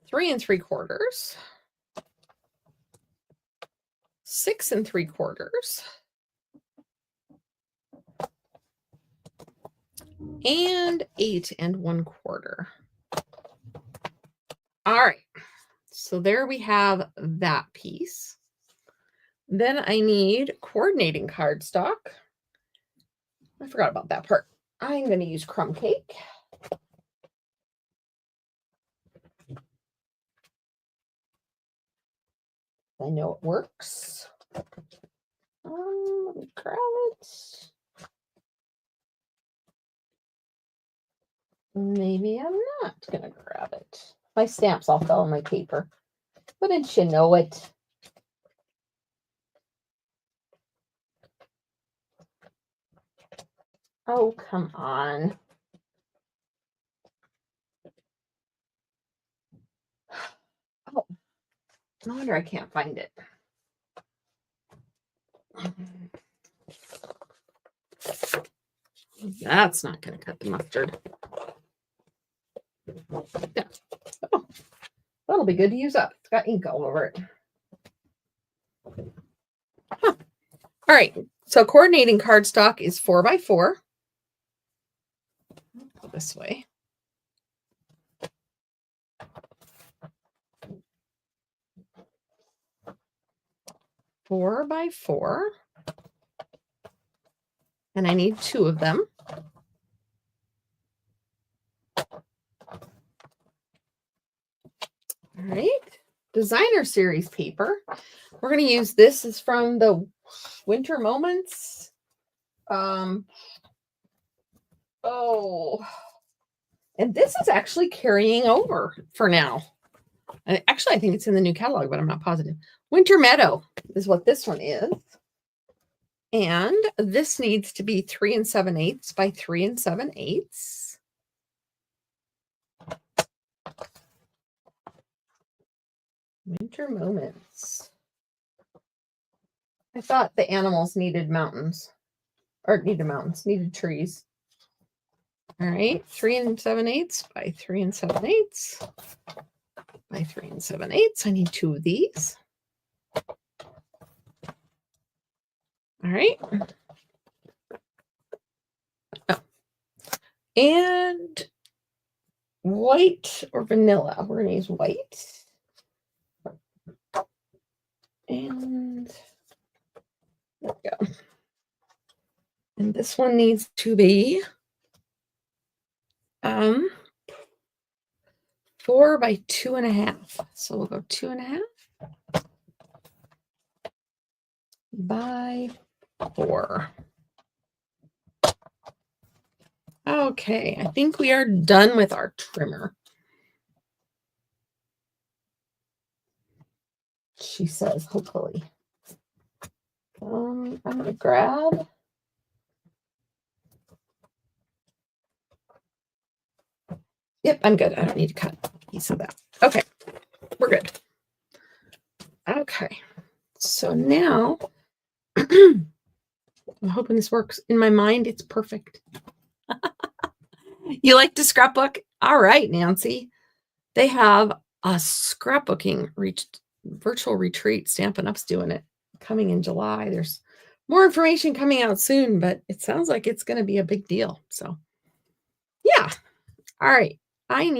Three and 3/4, 6 3/4, and 8 1/4. All right, so there we have that piece. Then I need coordinating cardstock. I forgot about that part. I'm going to use crumb cake. I know it works. Let me grab it. Maybe I'm not going to grab it. My stamps all fell on my paper. Wouldn't you know it? Oh, come on. Oh, no wonder I can't find it. That's not going to cut the mustard. Yeah. Oh, that'll be good to use up. It's got ink all over it. Huh. All right. So coordinating cardstock is 4 by 4. Go this way. 4 by 4. And I need 2 of them. All right. Designer series paper. We're going to use this. Is from the Winter Moments. And this is actually carrying over for now. Actually, I think it's in the new catalog, but I'm not positive. Winter Meadow is what this one is. And this needs to be 3 7/8 by 3 7/8. Winter Moments. I thought the animals needed mountains. Or needed trees. All right, 3 7/8 by 3 7/8 by 3 7/8. I need 2 of these. All right. Oh. And white or vanilla. We're going to use white. And there we go. And this one needs to be 4 by 2.5. So we'll go 2.5 by 4. Okay, I think we are done with our trimmer. She says, hopefully. I'm going to grab. Yep, I'm good. I don't need to cut a piece of that. Okay, we're good. Okay, so now I'm hoping this works. In my mind, it's perfect. You like to scrapbook? All right, Nancy. They have a scrapbooking virtual retreat. Stampin' Up's doing it, coming in July. There's more information coming out soon, but it sounds like it's going to be a big deal. So, yeah. All right. I'm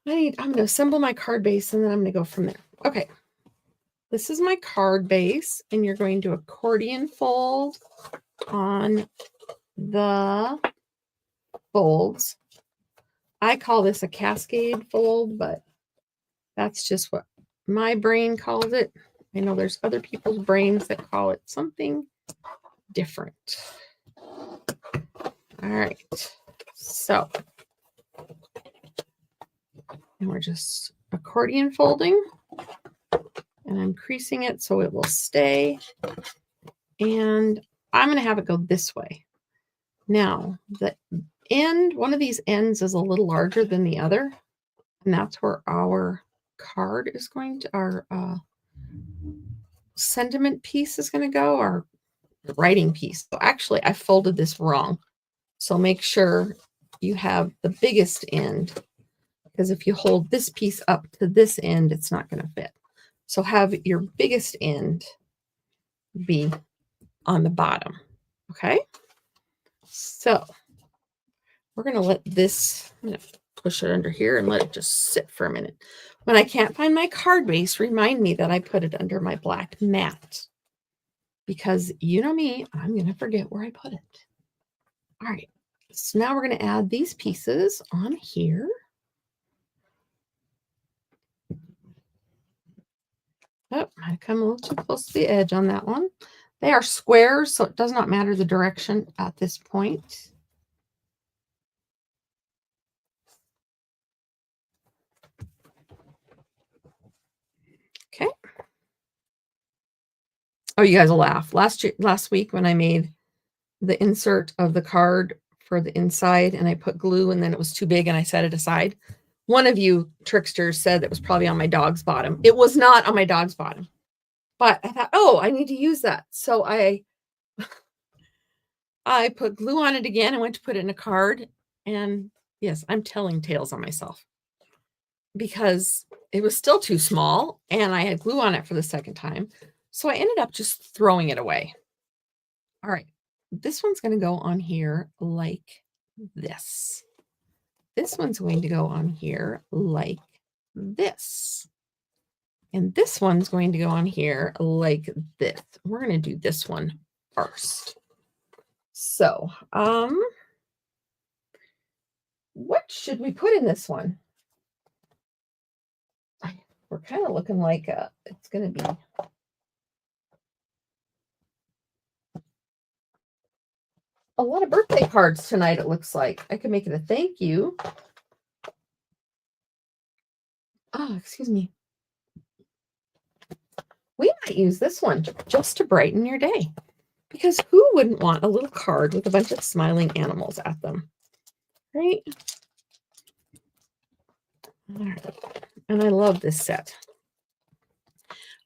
going to assemble my card base and then I'm going to go from there. Okay. This is my card base, and you're going to accordion fold on the folds. I call this a cascade fold, but that's just what my brain calls it. I know there's other people's brains that call it something different. All right. So, and we're just accordion folding, and I'm creasing it so it will stay. And I'm going to have it go this way. Now, the end, one of these ends is a little larger than the other, and that's where our card is going to, our sentiment piece is going to go, our writing piece. So actually, I folded this wrong. So make sure you have the biggest end, because if you hold this piece up to this end, it's not going to fit. So have your biggest end be on the bottom. Okay. So we're going to let this, I'm going to push it under here and let it just sit for a minute. When I can't find my card base, remind me that I put it under my black mat, because you know me, I'm going to forget where I put it. All right. So now we're going to add these pieces on here. Oh, I come a little too close to the edge on that one. They are squares, so it does not matter the direction at this point. Okay. Oh, you guys will laugh. Last week when I made the insert of the card for the inside and I put glue and then it was too big and I set it aside, one of you tricksters said that was probably on my dog's bottom. It was not on my dog's bottom. But I thought, oh, I need to use that. So I put glue on it again and went to put it in a card. And yes, I'm telling tales on myself because it was still too small and I had glue on it for the second time. So I ended up just throwing it away. All right. This one's going to go on here like this. This one's going to go on here like this. And this one's going to go on here like this. We're going to do this one first. So, what should we put in this one? We're kind of looking like it's going to be a lot of birthday cards tonight, it looks like. I could make it a thank you. Oh, excuse me. We might use this one just to brighten your day. Because who wouldn't want a little card with a bunch of smiling animals at them? Right? All right. And I love this set.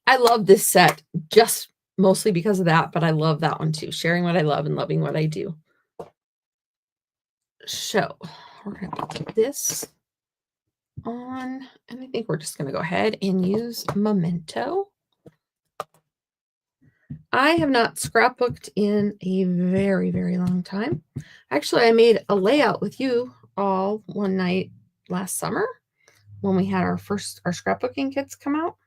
I love this set just mostly because of that, but I love that one too. Sharing what I love and loving what I do. So we're going to put this on, and I think we're just going to go ahead and use Memento. I have not scrapbooked in a very, very long time. Actually, I made a layout with you all one night last summer when we had our scrapbooking kits come out.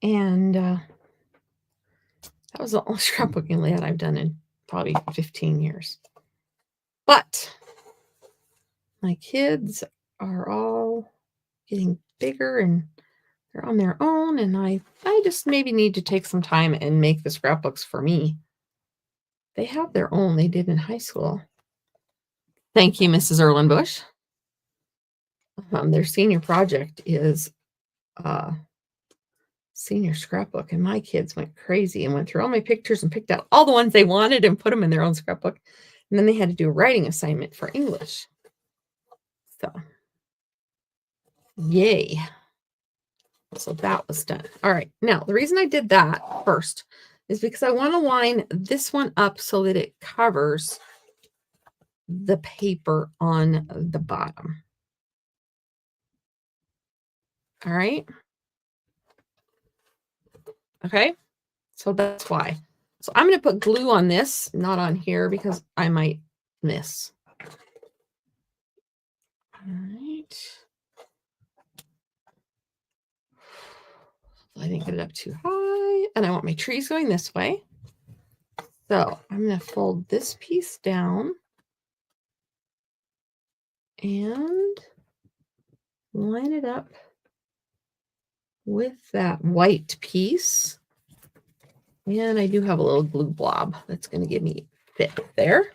And that was the only scrapbooking layout I've done in probably 15 years. But my kids are all getting bigger and they're on their own, and I just maybe need to take some time and make the scrapbooks for me. They have their own they did in high school. Thank you, Mrs. Erlenbush. Their senior project is senior scrapbook, and my kids went crazy and went through all my pictures and picked out all the ones they wanted and put them in their own scrapbook. And then they had to do a writing assignment for English. So, yay. So that was done. All right. Now, the reason I did that first is because I want to line this one up so that it covers the paper on the bottom. All right. Okay. So that's why. So I'm going to put glue on this, not on here, because I might miss. All right. I didn't get it up too high, and I want my trees going this way. So I'm going to fold this piece down and line it up with that white piece. And I do have a little glue blob that's going to give me fit there.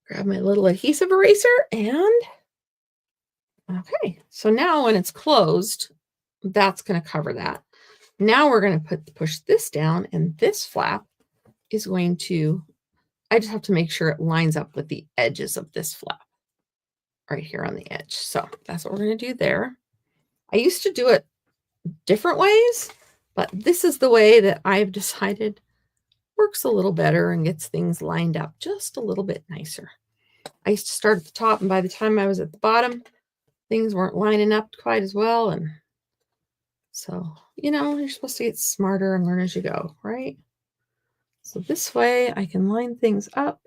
Grab my little adhesive eraser and okay. So now when it's closed, that's going to cover that. Now we're going to push this down, and this flap is going to, I just have to make sure it lines up with the edges of this flap right here on the edge. So that's what we're going to do there. I used to do it different ways, but this is the way that I've decided works a little better and gets things lined up just a little bit nicer. I used to start at the top, and by the time I was at the bottom, things weren't lining up quite as well. And so, you know, you're supposed to get smarter and learn as you go, right? So this way I can line things up.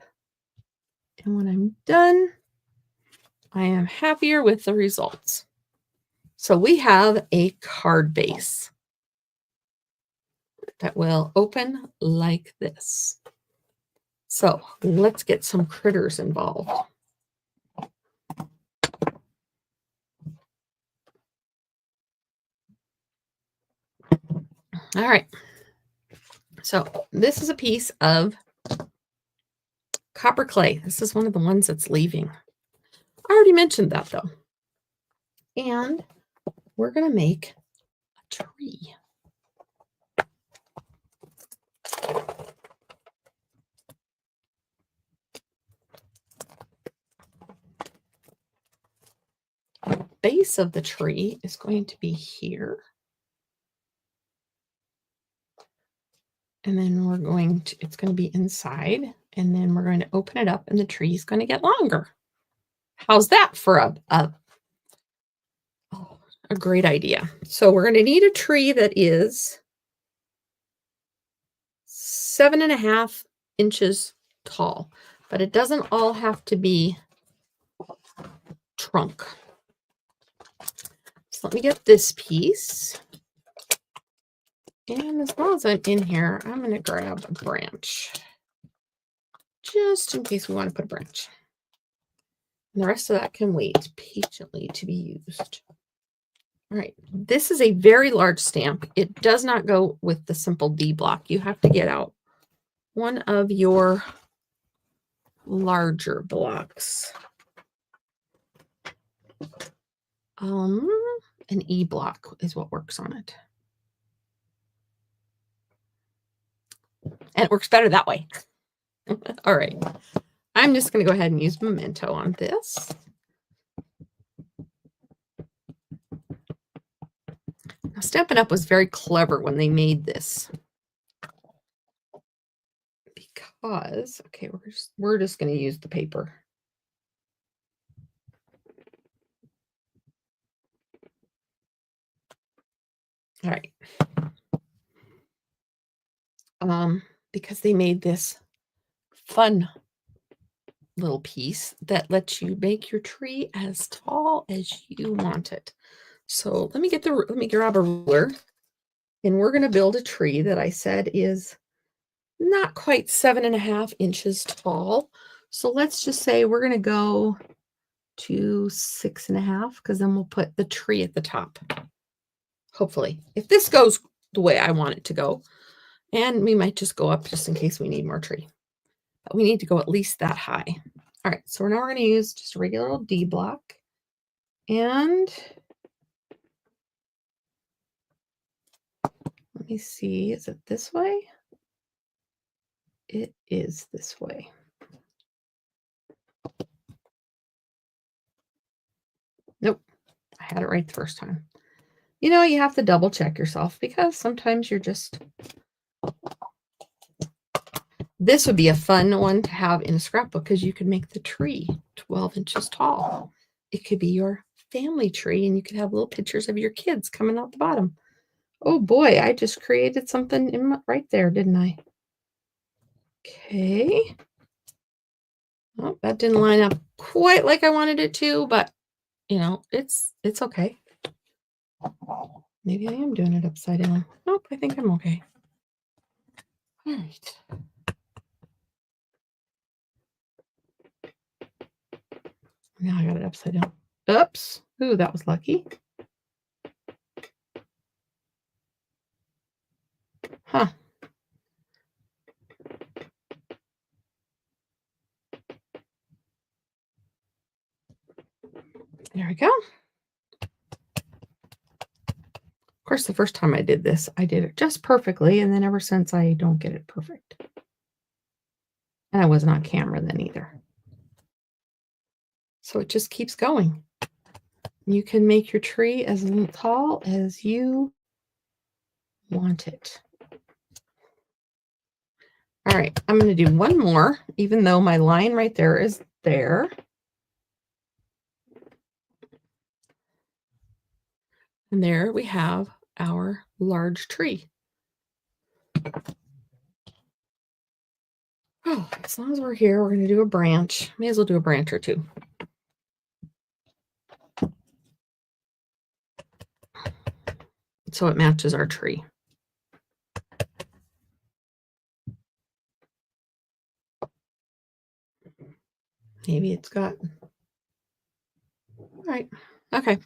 And when I'm done, I am happier with the results. So we have a card base that will open like this. So let's get some critters involved. All right. So this is a piece of copper clay. This is one of the ones that's leaving. I already mentioned that though. And we're going to make a tree. The base of the tree is going to be here. And then we're going to, it's going to be inside, and then we're going to open it up and the tree is going to get longer. How's that for a great idea? So we're going to need a tree that is 7.5 inches tall, but it doesn't all have to be trunk. So let me get this piece. And as well as I'm in here, I'm going to grab a branch, just in case we want to put a branch. And the rest of that can wait patiently to be used. All right, this is a very large stamp. It does not go with the simple D block. You have to get out one of your larger blocks. An E block is what works on it. And it works better that way. All right. I'm just going to go ahead and use Memento on this. Now, Stampin' Up! Was very clever when they made this. Because, okay, we're just going to use the paper. All right. Because they made this fun little piece that lets you make your tree as tall as you want it. So let me grab a ruler, and we're going to build a tree that I said is not quite 7.5 inches tall. So let's just say we're going to go to 6.5, because then we'll put the tree at the top. Hopefully, if this goes the way I want it to go, and we might just go up just in case we need more tree. But we need to go at least that high. All right, so now we're going to use just a regular old D block. And let me see, is it this way? It is this way. Nope, I had it right the first time. You know, you have to double check yourself, because sometimes you're just... This would be a fun one to have in a scrapbook, because you could make the tree 12 inches tall. It could be your family tree, and you could have little pictures of your kids coming out the bottom. Oh boy, I just created something right there, didn't I? Okay. Oh, that didn't line up quite like I wanted it to, but you know, it's okay. Maybe I am doing it upside down. Nope, I think I'm okay. All right. Now I got it upside down. Oops. Ooh, that was lucky. Huh. There we go. Of course, the first time I did this, I did it just perfectly, and then ever since, I don't get it perfect. And I wasn't on camera then either. So it just keeps going. You can make your tree as tall as you want it. All right, I'm going to do one more, even though my line right there is there. And there we have our large tree. Oh, as long as we're here, we're going to do a branch. May as well do a branch or two. So it matches our tree. Maybe it's got... All right. Okay.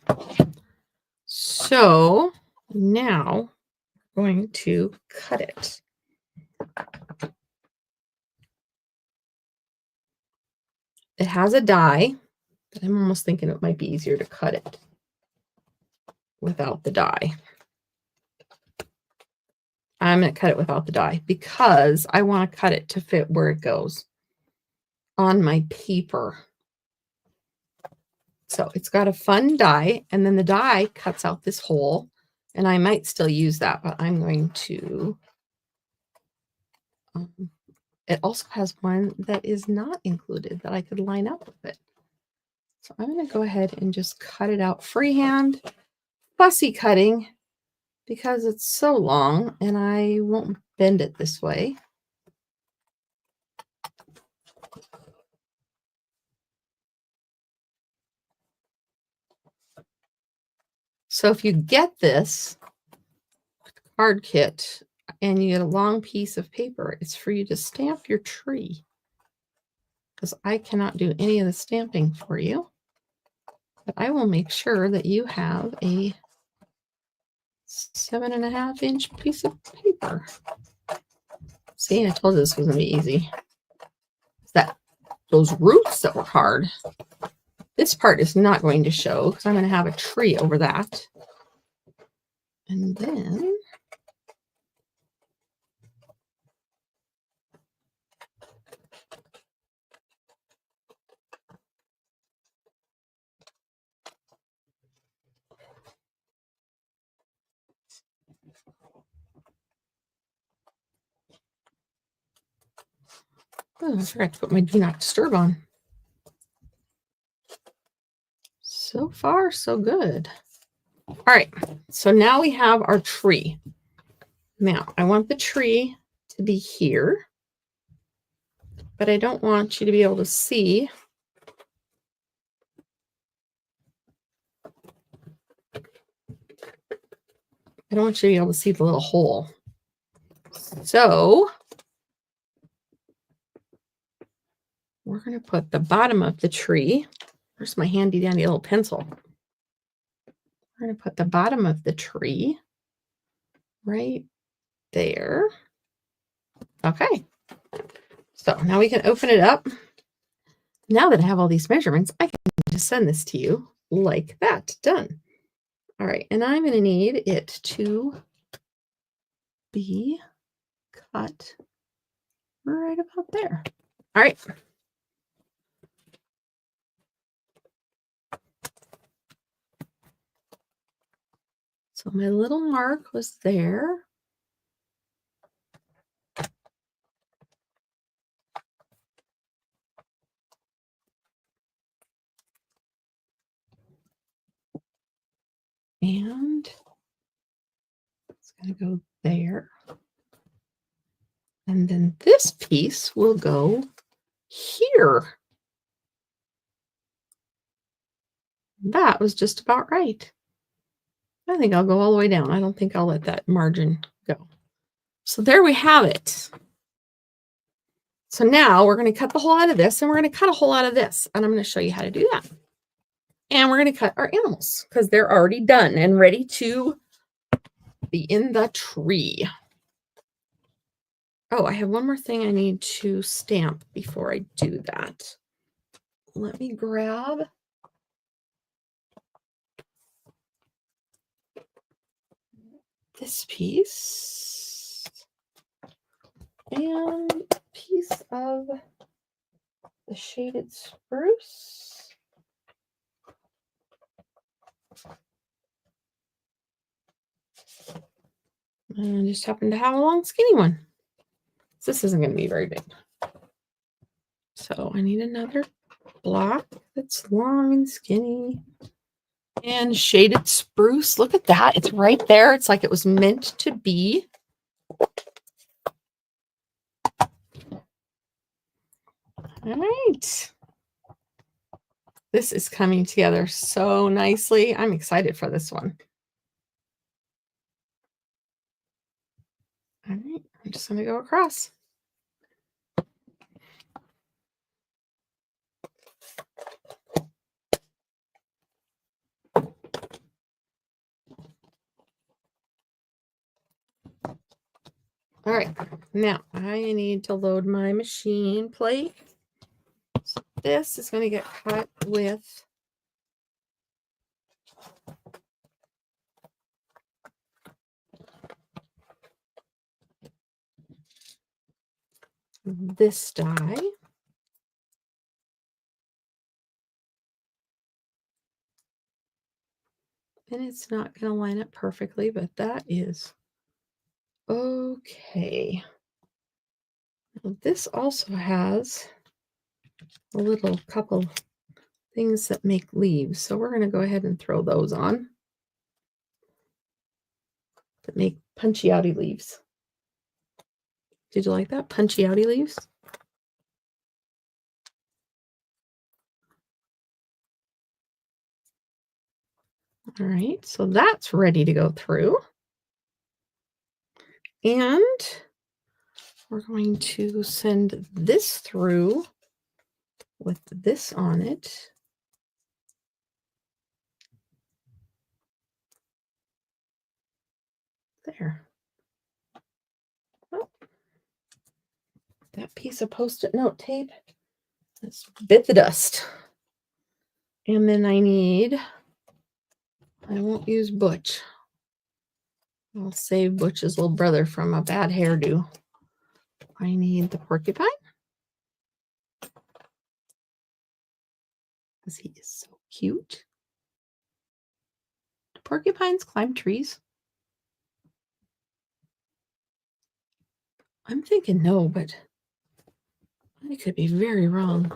So now I'm going to cut it. It has a die, but I'm almost thinking it might be easier to cut it without the die. I'm going to cut it without the die because I want to cut it to fit where it goes on my paper. So it's got a fun die, and then the die cuts out this hole, and I might still use that, but I'm going to... it also has one that is not included that I could line up with it. So I'm going to go ahead and just cut it out freehand, fussy cutting, because it's so long and I won't bend it this way. So if you get this card kit and you get a long piece of paper, it's for you to stamp your tree, because I cannot do any of the stamping for you. But I will make sure that you have a 7.5 inch piece of paper. See, I told you this was going to be easy. That those roots that were hard. This part is not going to show because I'm going to have a tree over that. And then oh, I forgot to put my do not disturb on. So far, so good. All right, so now we have our tree. Now, I want the tree to be here, but I don't want you to be able to see. I don't want you to be able to see the little hole. So we're going to put the bottom of the tree. Where's my handy dandy little pencil? We're going to put the bottom of the tree right there. Okay. So now we can open it up. Now that I have all these measurements, I can just send this to you like that. Done. All right. And I'm going to need it to be cut right about there. All right. So my little mark was there. And it's going to go there. And then this piece will go here. That was just about right. I think I'll go all the way down. I don't think I'll let that margin go. So there we have it. So now we're going to cut the hole out of this and we're going to cut a hole out of this. And I'm going to show you how to do that. And we're going to cut our animals because they're already done and ready to be in the tree. Oh, I have one more thing I need to stamp before I do that. Let me grab this piece and a piece of the shaded spruce. And I just happen to have a long skinny one. So this isn't going to be very big. So I need another block that's long and skinny. And shaded spruce. Look at that. It's right there. It's like it was meant to be. All right. This is coming together so nicely. I'm excited for this one. All right. I'm just going to go across. All right, now I need to load my machine plate. So this is going to get cut with this die. And it's not going to line up perfectly, but that is okay. Now, this also has a little couple things that make leaves. So we're going to go ahead and throw those on that make punchy outy leaves. Did you like that? Punchy outy leaves? All right, so that's ready to go through. And we're going to send this through with this on it. There. Oh, that piece of Post-it note tape Let's bit the dust. And then I won't use Butch. I'll save Butch's little brother from a bad hairdo. I need the porcupine. Because he is so cute. Do porcupines climb trees? I'm thinking no, but I could be very wrong.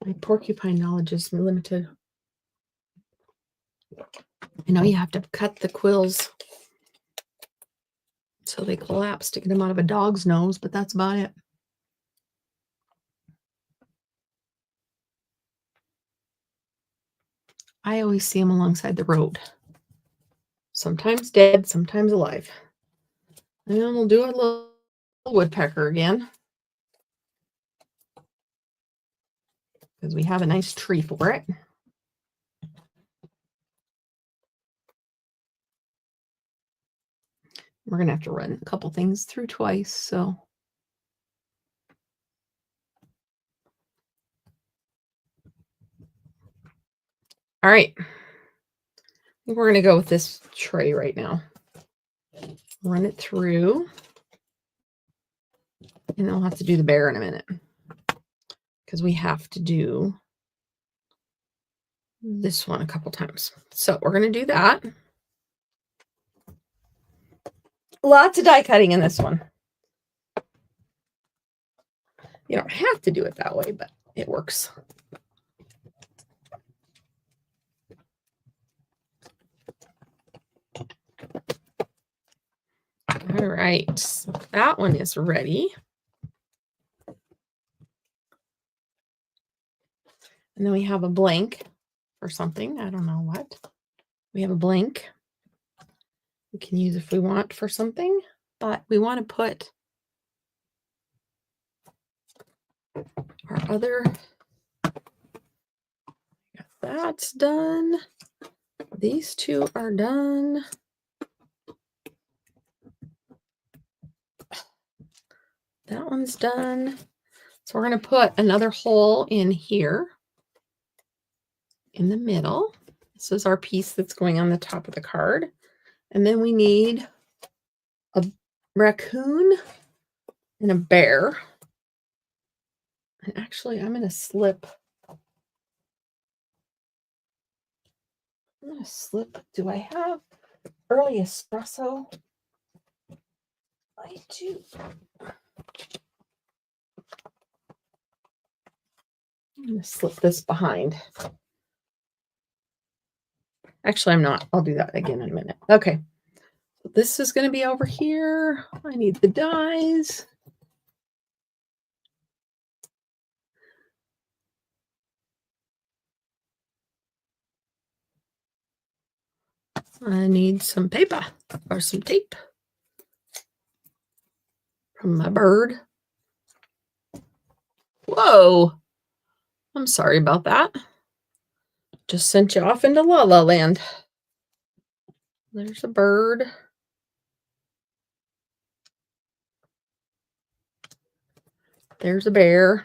My porcupine knowledge is limited. I know you have to cut the quills so they collapse to get them out of a dog's nose, but that's about it. I always see them alongside the road. Sometimes dead, sometimes alive. And then we'll do a little woodpecker again. Because we have a nice tree for it. We're going to have to run a couple things through twice, so. All right. I think we're going to go with this tray right now. Run it through. And then we'll have to do the bear in a minute. Because we have to do this one a couple times. So we're going to do that. Lots of die cutting in this one. You don't have to do it that way, but it works. All right, so that one is ready. And then we have a blank or something. I don't know what. We have a blank. We can use if we want for something, but we want to put our other. That's done. These two are done. That one's done. So we're going to put another hole in here in the middle. This is our piece that's going on the top of the card. And then we need a raccoon and a bear. And actually, I'm going to slip. Do I have early espresso? I do. I'm going to slip this behind. Actually, I'm not. I'll do that again in a minute. Okay. So this is going to be over here. I need the dies. I need some paper or some tape from my bird. Whoa. I'm sorry about that. Just sent you off into La La Land. There's a bird. There's a bear.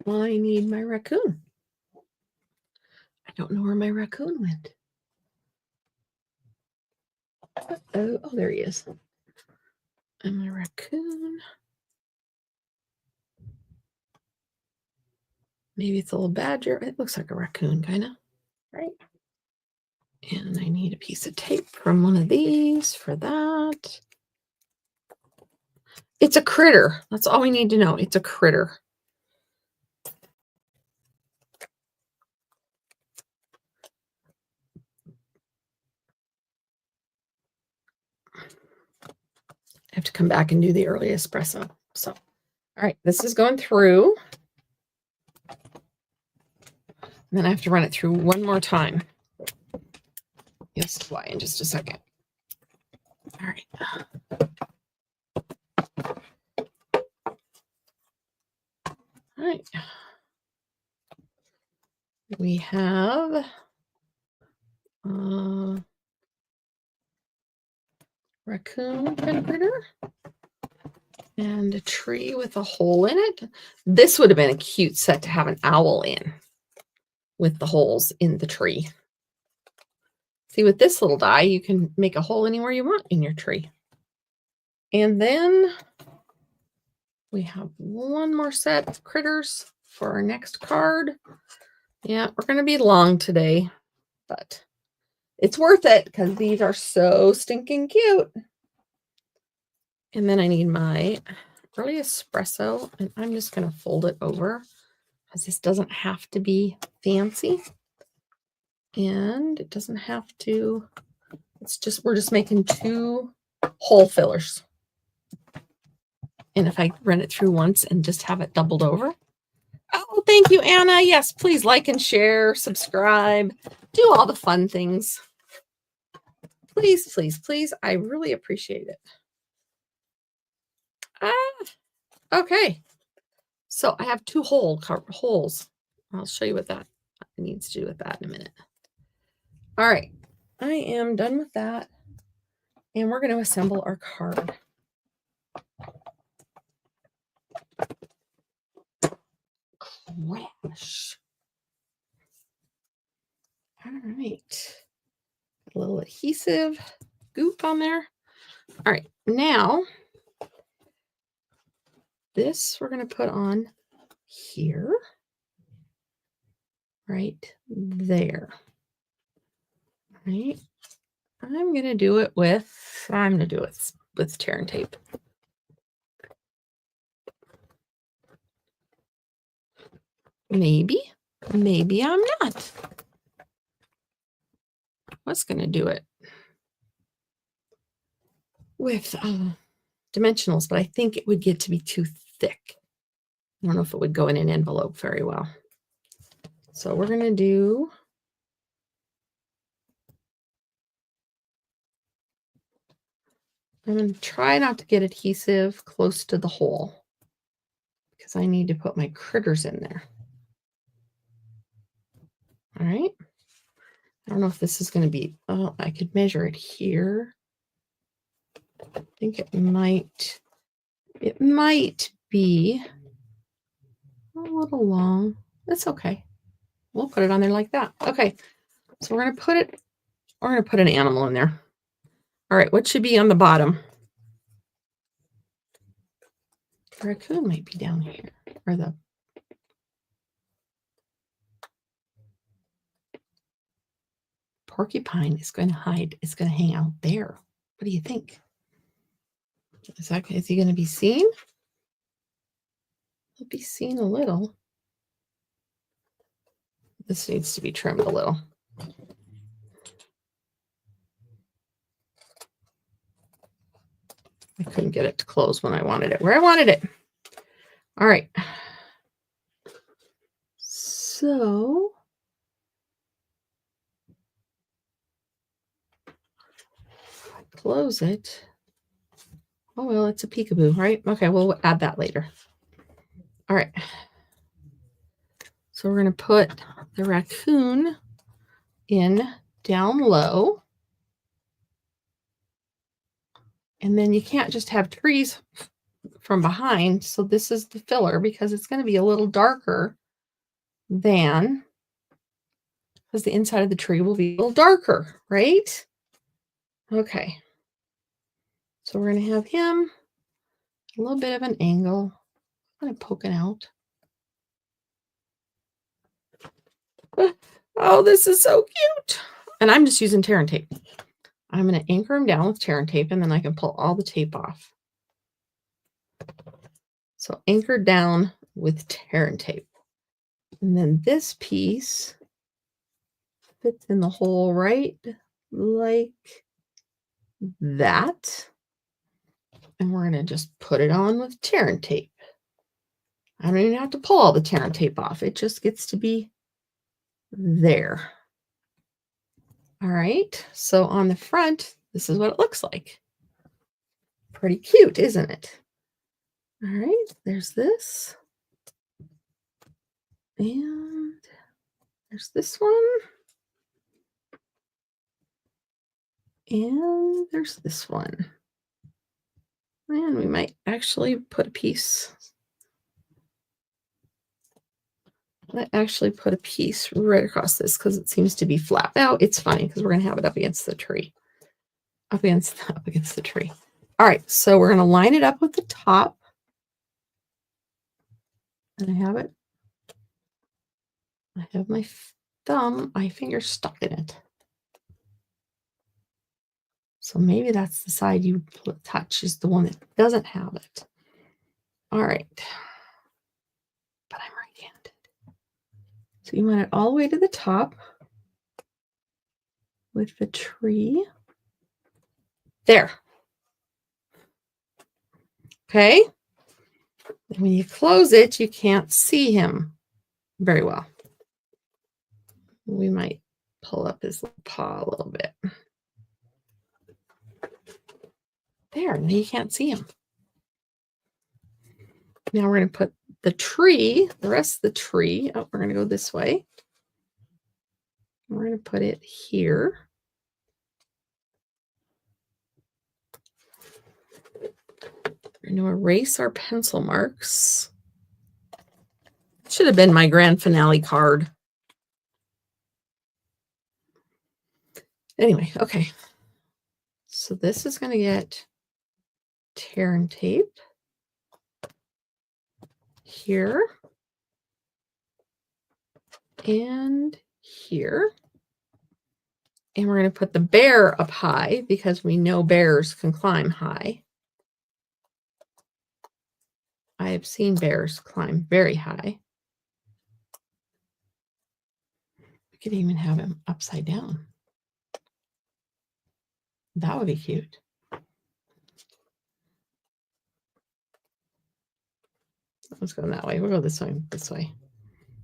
I need my raccoon. I don't know where my raccoon went. Oh, there he is. And my raccoon. Maybe it's a little badger. It looks like a raccoon, kind of, right? And I need a piece of tape from one of these for that. It's a critter. That's all we need to know. It's a critter. I have to come back and do the early espresso. So, all right, this is going through. And then I have to run it through one more time. You'll see why in just a second. All right. All right. We have raccoon kind of critter. And a tree with a hole in it. This would have been a cute set to have an owl in with the holes in the tree. See, with this little die, you can make a hole anywhere you want in your tree. And then we have one more set of critters for our next card. Yeah, we're going to be long today, but it's worth it because these are so stinking cute. And then I need my early espresso, and I'm just going to fold it over because this doesn't have to be fancy. And it doesn't have to, it's just, we're just making 2 hole fillers. And if I run it through once and just have it doubled over. Oh, thank you, Anna. Yes, please like and share, subscribe, do all the fun things. Please, please, please. I really appreciate it. Okay. So I have 2 holes. I'll show you what that needs to do with that in a minute. All right. I am done with that. And we're going to assemble our card. Crash. All right. A little adhesive goop on there. All right. Now, this we're going to put on here. Right there. All right. I'm going to do it with tear and tape. Maybe I'm not. I was going to do it with dimensionals, but I think it would get to be too thick. I don't know if it would go in an envelope very well. So we're going to do I'm going to try not to get adhesive close to the hole because I need to put my critters in there. All right. I don't know if this is going to be, oh, I could measure it here. I think it might be a little long. That's okay. We'll put it on there like that. Okay. So we're going to put an animal in there. All right. What should be on the bottom? The raccoon might be down here, or the porcupine is going to hide. It's going to hang out there. What do you think? Is he going to be seen? He'll be seen a little. This needs to be trimmed a little. I couldn't get it to close when I wanted it, where I wanted it. All right. So if I close it. Oh, well, it's a peekaboo, right? Okay, we'll add that later. All right. So we're going to put the raccoon in down low. And then you can't just have trees from behind. So this is the filler because it's going to be a little darker than, because the inside of the tree will be a little darker, right? Okay. So we're going to have him a little bit of an angle, kind of poking out. Oh, this is so cute. And I'm just using tear and tape. I'm going to anchor him down with tear and tape, and then I can pull all the tape off. So anchored down with tear and tape. And then this piece fits in the hole right like that. And we're going to just put it on with tear and tape. I don't even have to pull all the tear and tape off. It just gets to be there. All right. So on the front, this is what it looks like. Pretty cute, isn't it? All right. There's this. And there's this one. And there's this one. And we might actually put a piece. I actually put a piece right across this because it seems to be flat. Now it's fine because we're going to have it up against the tree. Up against the tree. All right, so we're going to line it up with the top. And I have my finger stuck in it. So maybe that's the side you touch is the one that doesn't have it. All right. But I'm right-handed. So you want it all the way to the top with the tree. There. Okay. And when you close it, you can't see him very well. We might pull up his little paw a little bit. There, now you can't see him. Now we're going to put the tree, the rest of the tree. Oh, we're going to go this way. We're going to put it here. We're going to erase our pencil marks. Should have been my grand finale card. Anyway, okay. So this is going to get tear and tape here and here. And we're going to put the bear up high because we know bears can climb high. I have seen bears climb very high. We could even have him upside down. That would be cute. Let's go that way. We'll go this way. This way.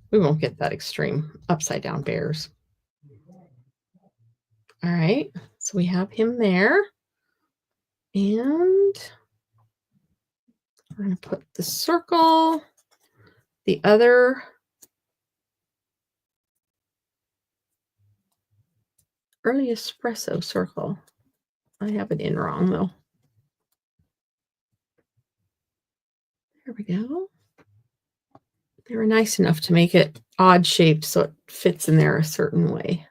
We won't get that extreme upside down bears. All right. So we have him there. And we're going to put the circle, the other early espresso circle. I have it in wrong though. There we go. They were nice enough to make it odd shaped so it fits in there a certain way.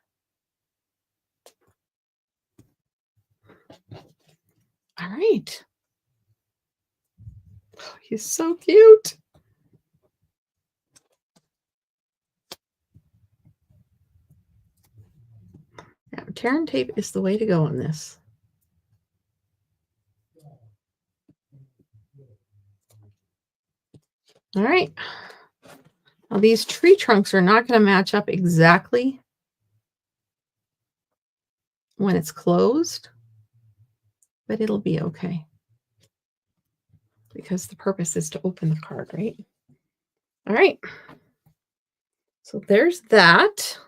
All right. Oh, he's so cute. Now, tear and tape is the way to go on this. All right. Now these tree trunks are not going to match up exactly when it's closed, but it'll be okay because the purpose is to open the card, right? All right. So there's that.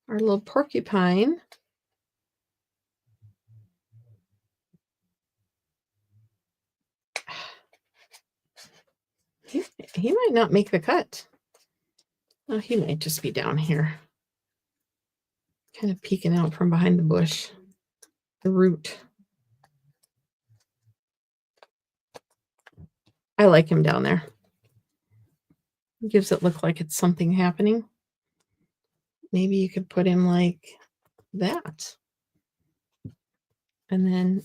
Our little porcupine. He might not make the cut. Oh, he might just be down here. Kind of peeking out from behind the bush. The root. I like him down there. It gives it look like it's something happening. Maybe you could put him like that. And then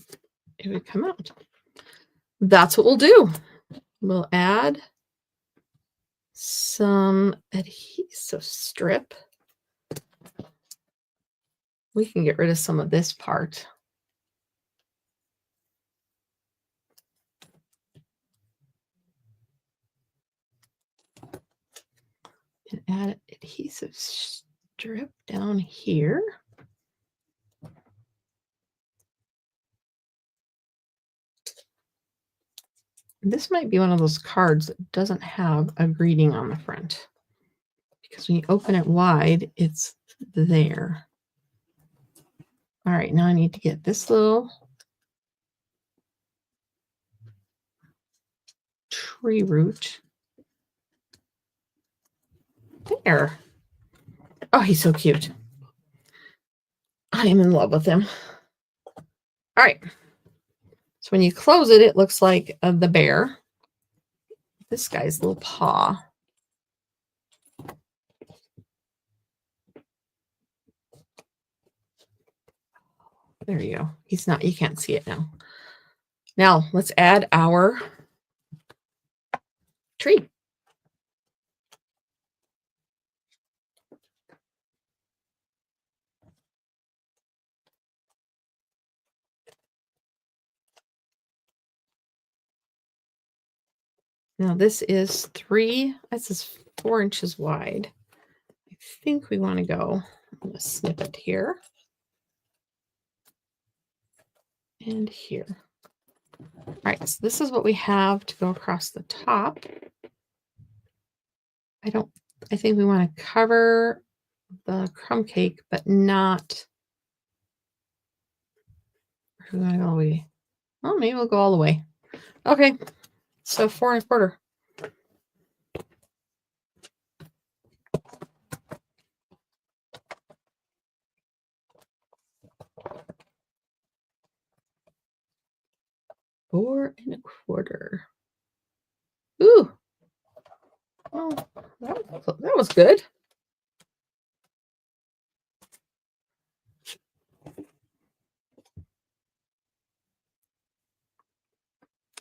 it would come out. That's what we'll do. We'll add some adhesive strip. We can get rid of some of this part. And add adhesive strip down here. This might be one of those cards that doesn't have a greeting on the front, because when you open it wide, it's there. All right, now I need to get this little tree root. There. Oh, he's so cute. I am in love with him. All right. So when you close it, it looks like the bear. This guy's little paw. There you go. He's not, you can't see it now. Now let's add our tree. Now this is 4 inches wide. I think we want to go, I'm going to snip it here and here. All right, so this is what we have to go across the top. I think we want to cover the crumb cake, but not, we're going to go all the way. Well, maybe we'll go all the way. Okay, so 4 1/4. Four and a quarter. Ooh. Oh, that was good.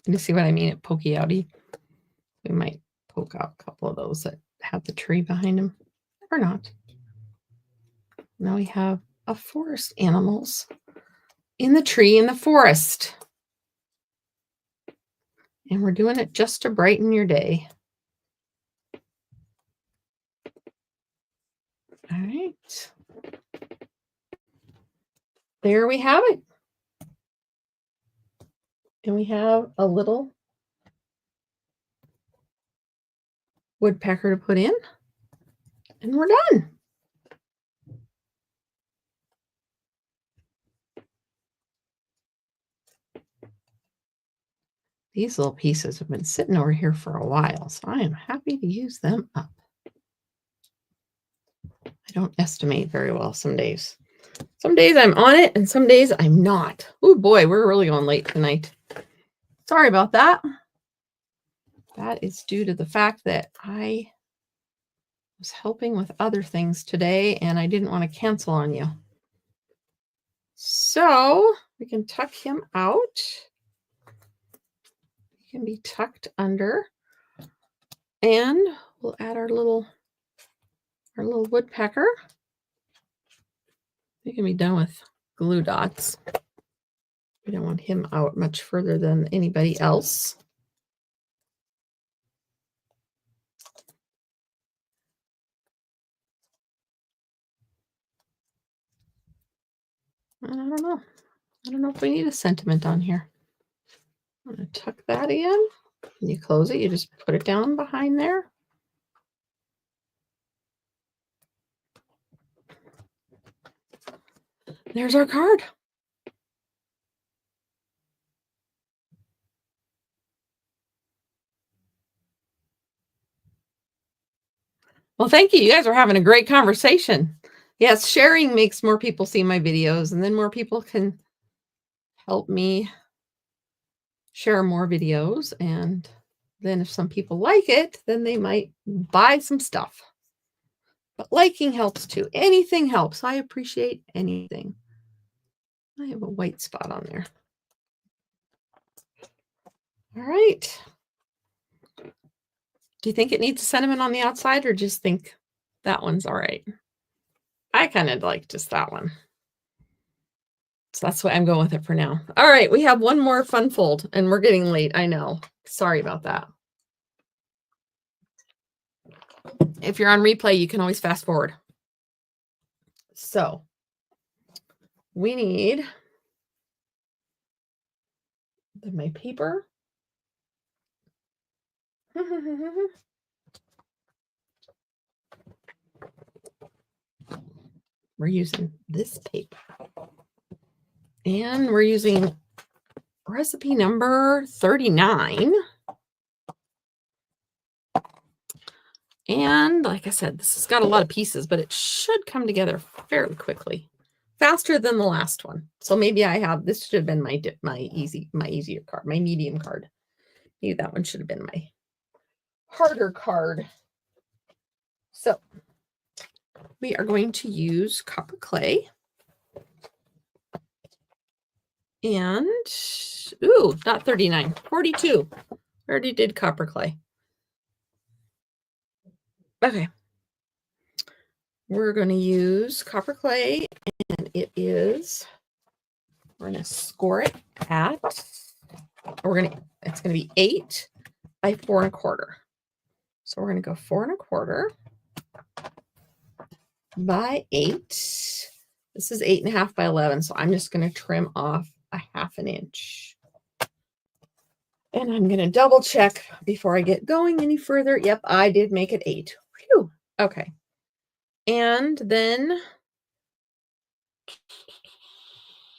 You see what I mean? At pokey outy. We might poke out a couple of those that have the tree behind them, or not. Now we have a forest animals in the tree in the forest. And we're doing it just to brighten your day. All right. There we have it. And we have a little woodpecker to put in. And we're done. These little pieces have been sitting over here for a while, so I am happy to use them up. I don't estimate very well some days. Some days I'm on it, and some days I'm not. Oh boy, we're really going late tonight. Sorry about that. That is due to the fact that I was helping with other things today, and I didn't want to cancel on you. So we can tuck him out. He can be tucked under, and we'll add our little woodpecker. He can be done with glue dots. We don't want him out much further than anybody else. I don't know. I don't know if we need a sentiment on here. I'm going to tuck that in. When you close it, you just put it down behind there. There's our card. Well, thank you. You guys are having a great conversation. Yes, sharing makes more people see my videos, and then more people can help me share more videos. And then if some people like it, then they might buy some stuff. But liking helps too. Anything helps. I appreciate anything. I have a white spot on there. All right. Do you think it needs a sentiment on the outside, or just think that one's all right? I kind of like just that one. So that's why I'm going with it for now. All right, we have one more fun fold, and we're getting late. I know. Sorry about that. If you're on replay, you can always fast forward. So we need my paper. We're using this paper. And we're using recipe number 39. And like I said, this has got a lot of pieces, but it should come together fairly quickly. faster than the last one. So maybe I have, this should have been my easier card, my medium card. Maybe that one should have been my harder card. So we are going to use copper clay. And, ooh, not 39, 42. I already did copper clay. Okay. We're going to use copper clay, and it is, we're going to score it at, it's going to be 8 by 4 1/4. So we're going to go 4 1/4 by 8. This is 8 1/2 by 11. So I'm just going to trim off a 1/2 inch. And I'm going to double check before I get going any further. Yep, I did make it 8. Whew. Okay. And then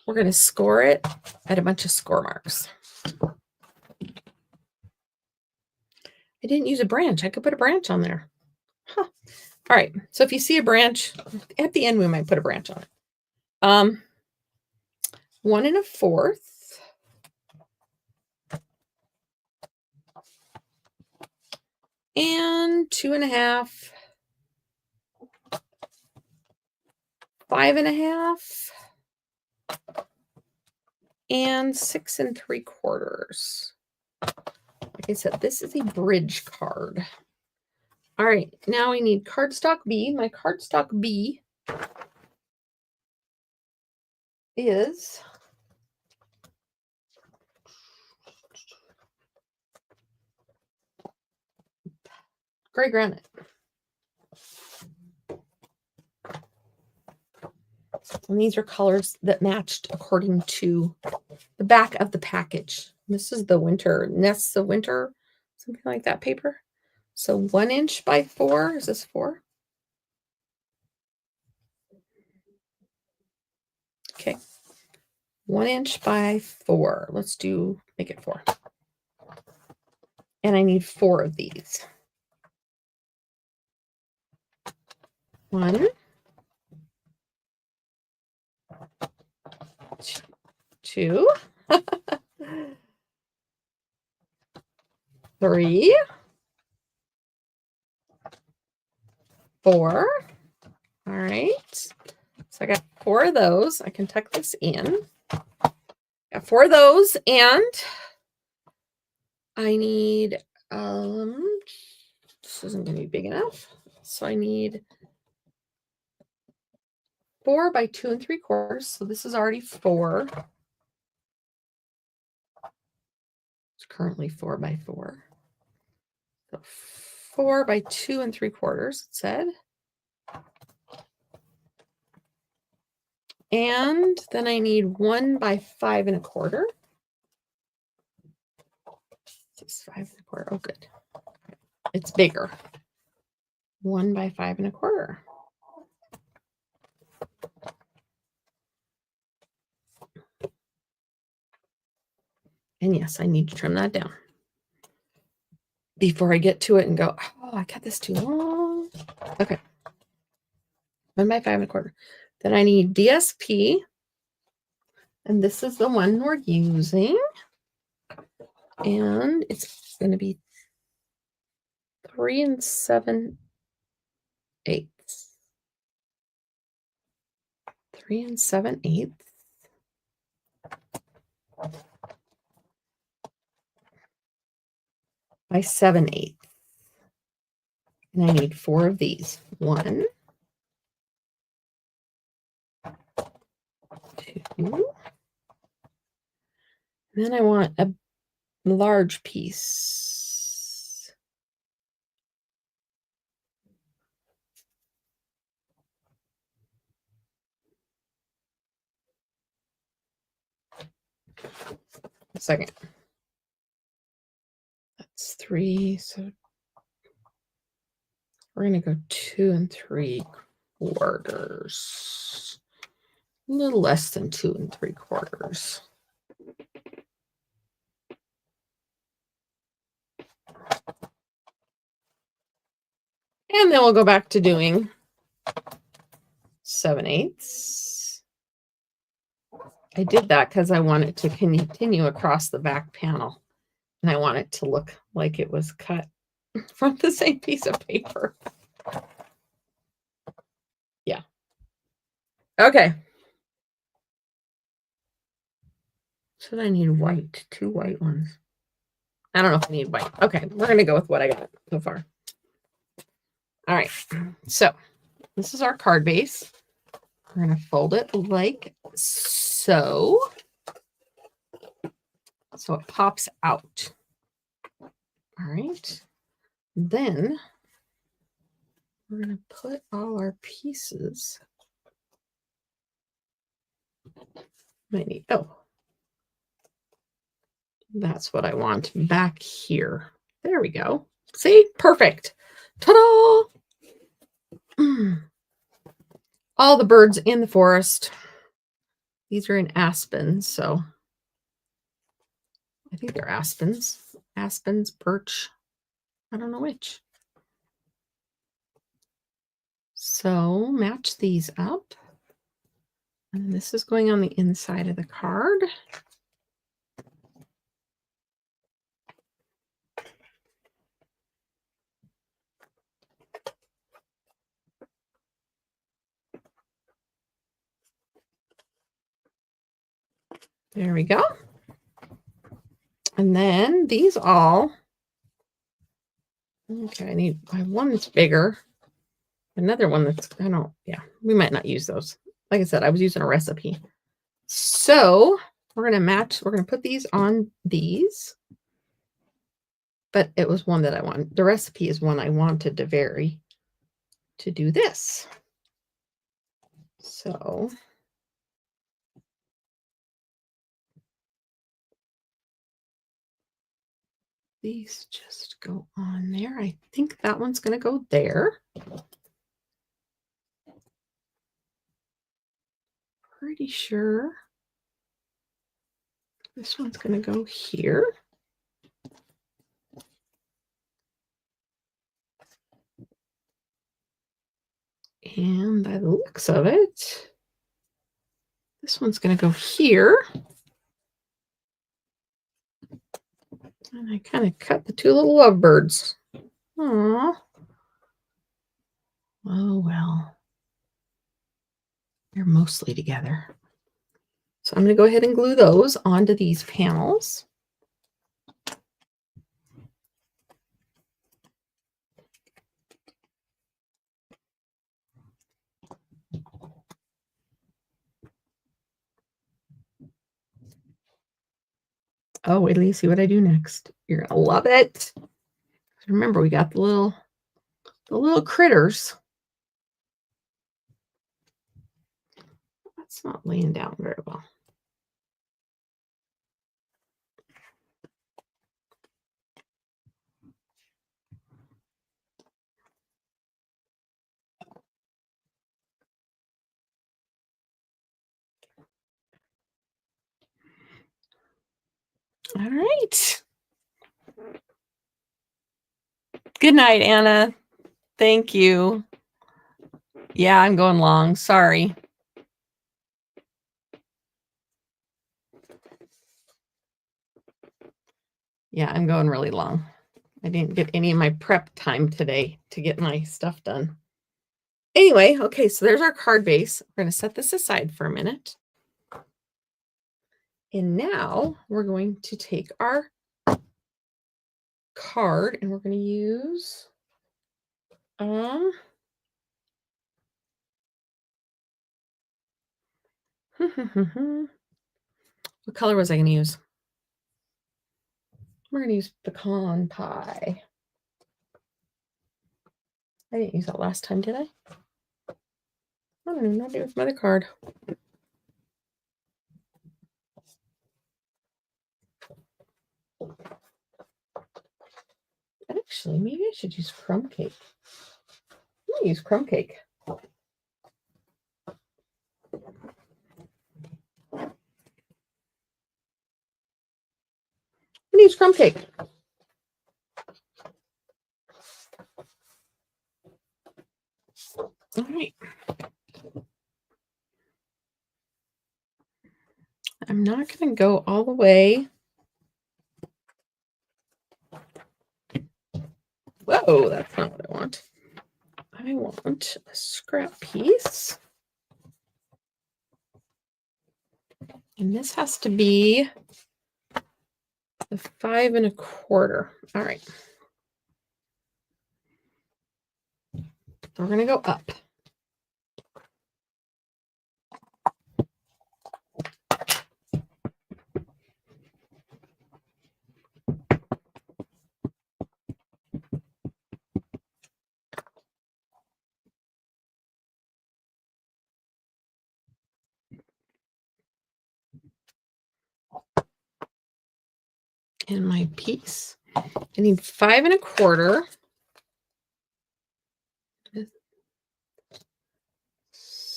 we're going to score it at a bunch of score marks. I didn't use a branch. I could put a branch on there. Huh. All right. So if you see a branch, at the end we might put a branch on it. 1 1/4. And 2 1/2. 5 1/2. And 6 3/4. Like I said, this is a bridge card. All right, now we need cardstock B. My cardstock B is gray granite. And these are colors that matched according to the back of the package. This is the winter, Nests of Winter, something like that paper. So 1 inch by 4. Is this 4? Okay. 1 inch by 4. Let's make it 4. And I need 4 of these. 1, 2, 3, 4. All right. So I got 4 of those. I can tuck this in. Got 4 of those, and I need, this isn't going to be big enough. So I need 4 by 2 3/4. So this is already 4. It's currently 4 by 4. So 4 by 2 3/4, it said. And then I need 1 by 5 1/4. This is 5 1/4. Oh, good. It's bigger. 1 by 5 1/4. And yes, I need to trim that down before I get to it and go, oh, I cut this too long. Okay. 1 by 5 1/4. Then I need DSP. And this is the one we're using. And it's going to be 3 7/8. 3 7/8. By 7/8. And I need 4 of these. 1, 2. And then I want a large piece. A second. That's 3. So we're going to go 2 3/4. A little less than 2 3/4. And then we'll go back to doing 7/8. I did that because I want it to continue across the back panel. And I want it to look like it was cut from the same piece of paper. Yeah. Okay. Should I need white? 2 white ones. I don't know if I need white. Okay, we're going to go with what I got so far. All right. So this is our card base. We're going to fold it like so. So it pops out. All right. Then we're going to put all our pieces. Might need, oh, that's what I want back here. There we go. See? Perfect. Ta-da! All the birds in the forest. These are in aspens, so I think they're aspens. Aspens, birch. I don't know which. So match these up. And this is going on the inside of the card. There we go. And then these all, okay, I have one that's bigger. Another one that's, yeah, we might not use those. Like I said, I was using a recipe. So we're going to match, we're going to put these on these. But it was one that I wanted. The recipe is one I wanted to vary to do this. So these just go on there. I think that one's going to go there. Pretty sure this one's going to go here. And by the looks of it, this one's going to go here. And I kind of cut the 2 little lovebirds. Aww. Oh, well. They're mostly together. So I'm going to go ahead and glue those onto these panels. Oh, wait till you see what I do next. You're going to love it. Remember, we got the little critters. That's not laying down very well. All right. Good night, Anna. Thank you. Yeah, I'm going long. Sorry. Yeah, I'm going really long. I didn't get any of my prep time today to get my stuff done. Anyway, okay, so there's our card base. We're going to set this aside for a minute. And now we're going to take our card and we're going to use what color was I going to use? We're going to use pecan pie. I didn't use that last time, did I? I don't know. Maybe it was my other card. Actually, maybe I should use crumb cake. I'm going to use crumb cake. I'm going to use crumb cake. All right. not going to go all the way. Whoa, that's not what I want. I want a scrap piece. And this has to be the 5 1/4. All right. We're going to go up. And my piece. I need 5 1/4.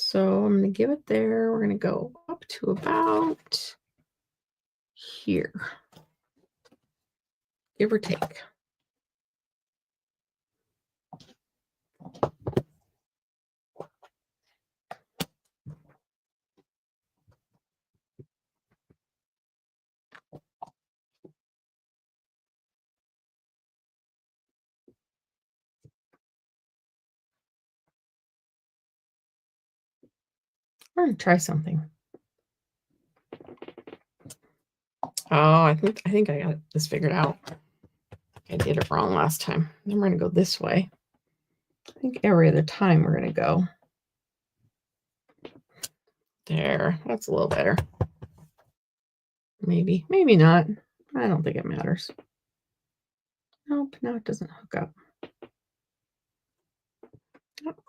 So I'm going to give it there. We're going to go up to about here, give or take. I'm going to try something. Oh, I think I got this figured out. I did it wrong last time. Then we're going to go this way. I think every other time we're going to go. There, that's a little better. Maybe, maybe not. I don't think it matters. Nope, no, it doesn't hook up. Nope.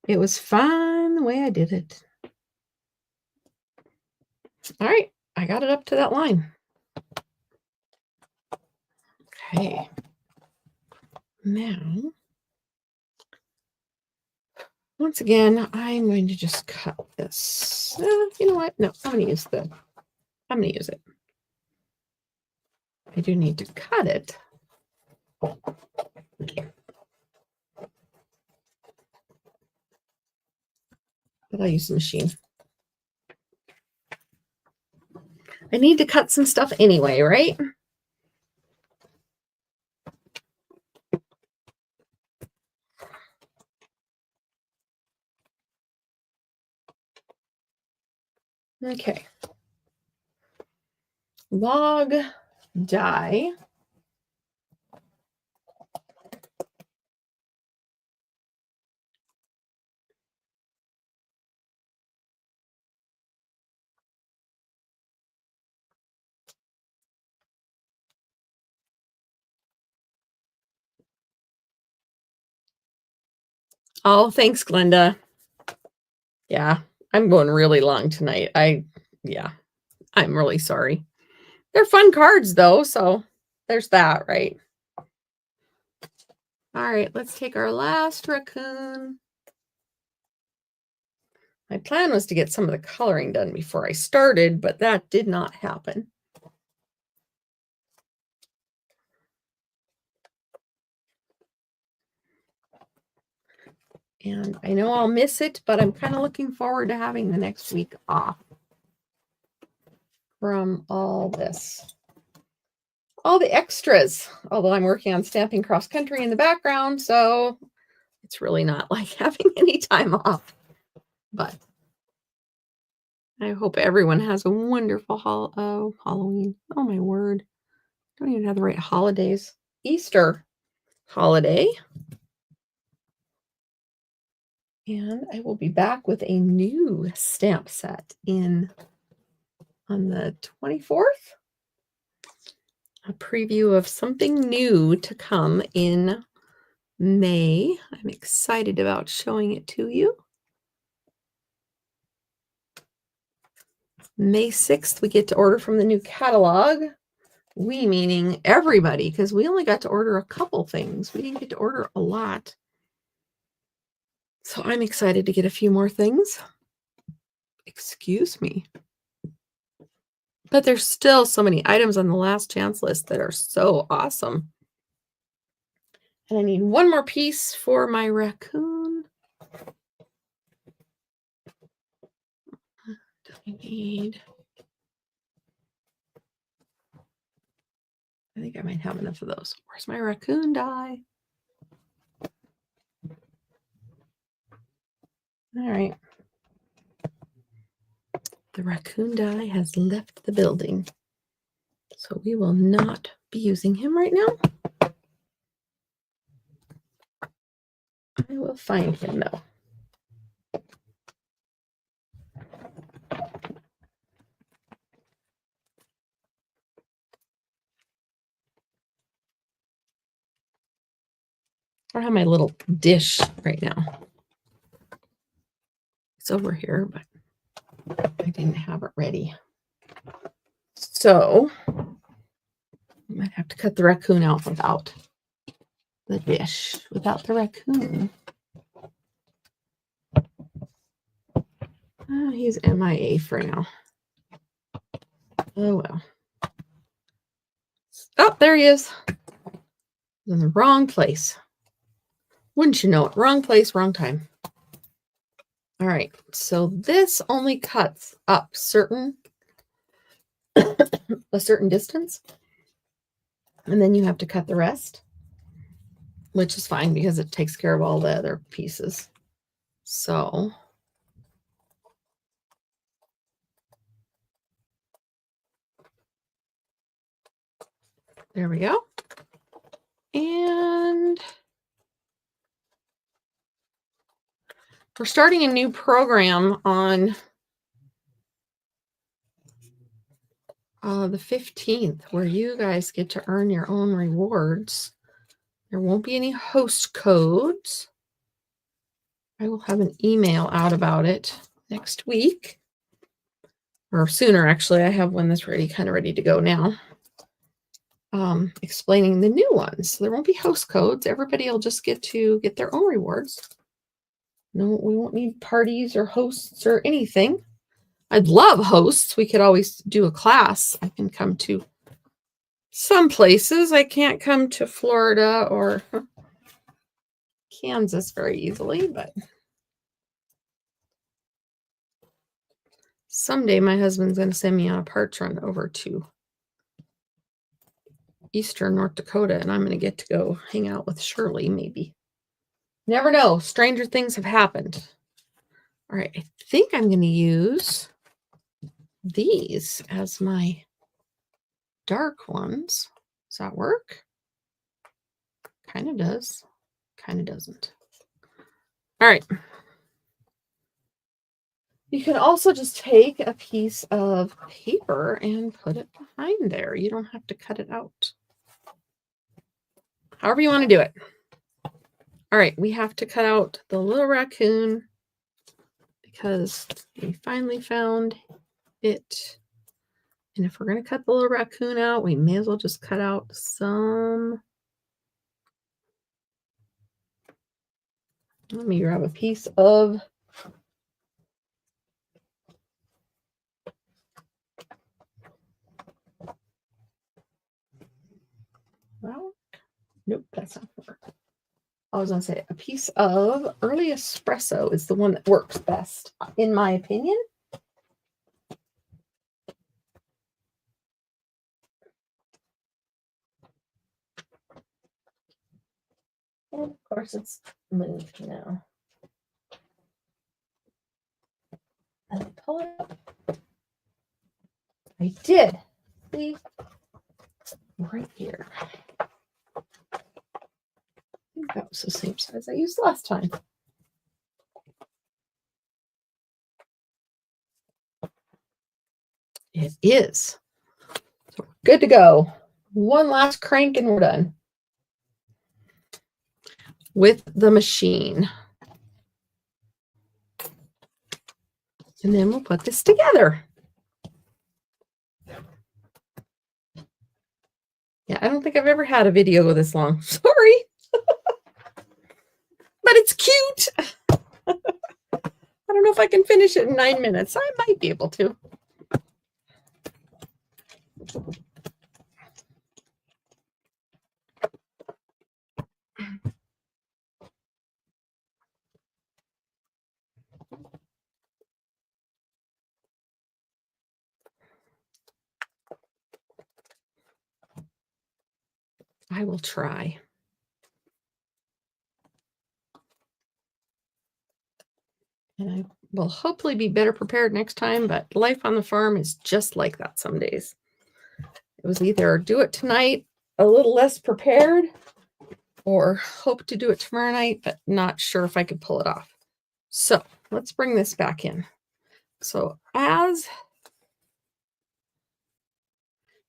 It was fine the way I did it. All right, I got it up to that line. Okay. Now, once again, I'm going to just cut this. You know what? No, I'm going to use it. I do need to cut it. But I'll use the machine. I need to cut some stuff anyway, right? Okay. Log die. Oh, thanks, Glenda. Yeah, I'm going really long tonight. Yeah, I'm really sorry. They're fun cards though, so there's that, right? All right, let's take our last raccoon. My plan was to get some of the coloring done before I started, but that did not happen. And I know I'll miss it, but I'm kind of looking forward to having the next week off from all this. All the extras, although I'm working on stamping cross country in the background, so it's really not like having any time off. But I hope everyone has a wonderful Halloween. Oh my word. I don't even have the right holidays. Easter holiday. And I will be back with a new stamp set on the 24th. A preview of something new to come in May. I'm excited about showing it to you. May 6th, we get to order from the new catalog. We meaning everybody, because we only got to order a couple things. We didn't get to order a lot. So I'm excited to get a few more things. Excuse me. But there's still so many items on the last chance list that are so awesome. And I need one more piece for my raccoon. I think I might have enough of those. Where's my raccoon die? All right. The raccoon die has left the building, so we will not be using him right now. I will find him though. I have my little dish right now. It's over here, but I didn't have it ready. So I might have to cut the raccoon out without the dish, without the raccoon. He's MIA for now. Oh well. Oh, there he is. In the wrong place. Wouldn't you know it? Wrong place, wrong time. All right, so this only cuts up a certain distance, and then you have to cut the rest, which is fine because it takes care of all the other pieces. So there we go. And we're starting a new program on the 15th where you guys get to earn your own rewards. There won't be any host codes. I will have an email out about it next week. Or sooner, actually. I have one that's kind of ready to go now. Explaining the new ones. So there won't be host codes. Everybody will just get to get their own rewards. No, we won't need parties or hosts or anything. I'd love hosts. We could always do a class. I can come to some places. I can't come to Florida or Kansas very easily, but someday my husband's going to send me on a parts run over to Eastern North Dakota, and I'm going to get to go hang out with Shirley, maybe. Never know. Stranger things have happened. All right. I think I'm going to use these as my dark ones. Does that work? Kind of does. Kind of doesn't. All right. You can also just take a piece of paper and put it behind there. You don't have to cut it out. However you want to do it. All right, we have to cut out the little raccoon because we finally found it. And if we're going to cut the little raccoon out, we may as well just cut out some. Let me grab a piece of nope, that's not gonna work. I was going to say a piece of early espresso is the one that works best, in my opinion. And of course, it's moved now. And I pull it up. I did. See? Right here. I think that was the same size I used last time. It is. So we're good to go. One last crank and we're done with the machine. And then we'll put this together. Yeah, I don't think I've ever had a video this long. Sorry. But it's cute. I don't know if I can finish it in 9 minutes. I might be able to. I will try. And I will hopefully be better prepared next time, but life on the farm is just like that some days. It was either do it tonight a little less prepared or hope to do it tomorrow night, but not sure if I could pull it off. So let's bring this back in. So as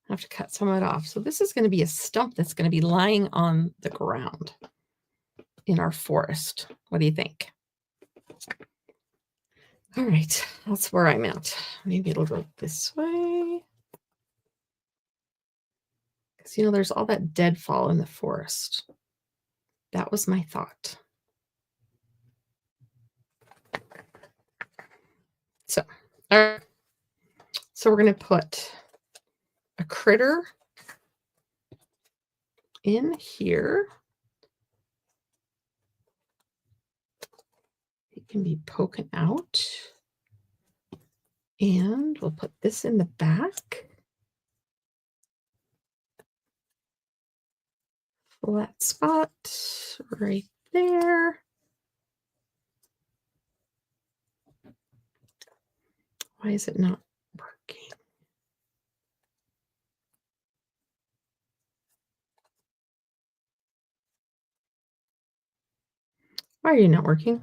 I have to cut some of it off. So this is going to be a stump that's going to be lying on the ground in our forest. What do you think? All right, that's where I'm at. Maybe it'll go this way. Because, you know, there's all that deadfall in the forest. That was my thought. So, all right. So we're going to put a critter in here. It can be poking out. And we'll put this in the back. Flat spot right there. Why is it not working? Why are you not working?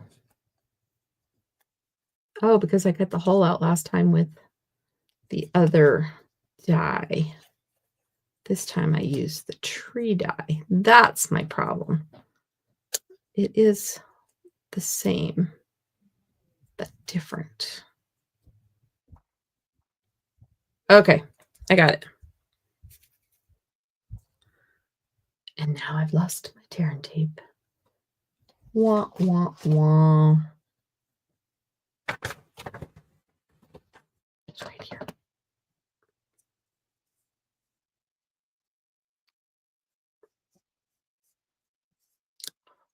Oh, because I cut the hole out last time with the other die. This time I used the tree die. That's my problem. It is the same, but different. Okay, I got it. And now I've lost my tear and tape. Wah, wah, wah. It's right here.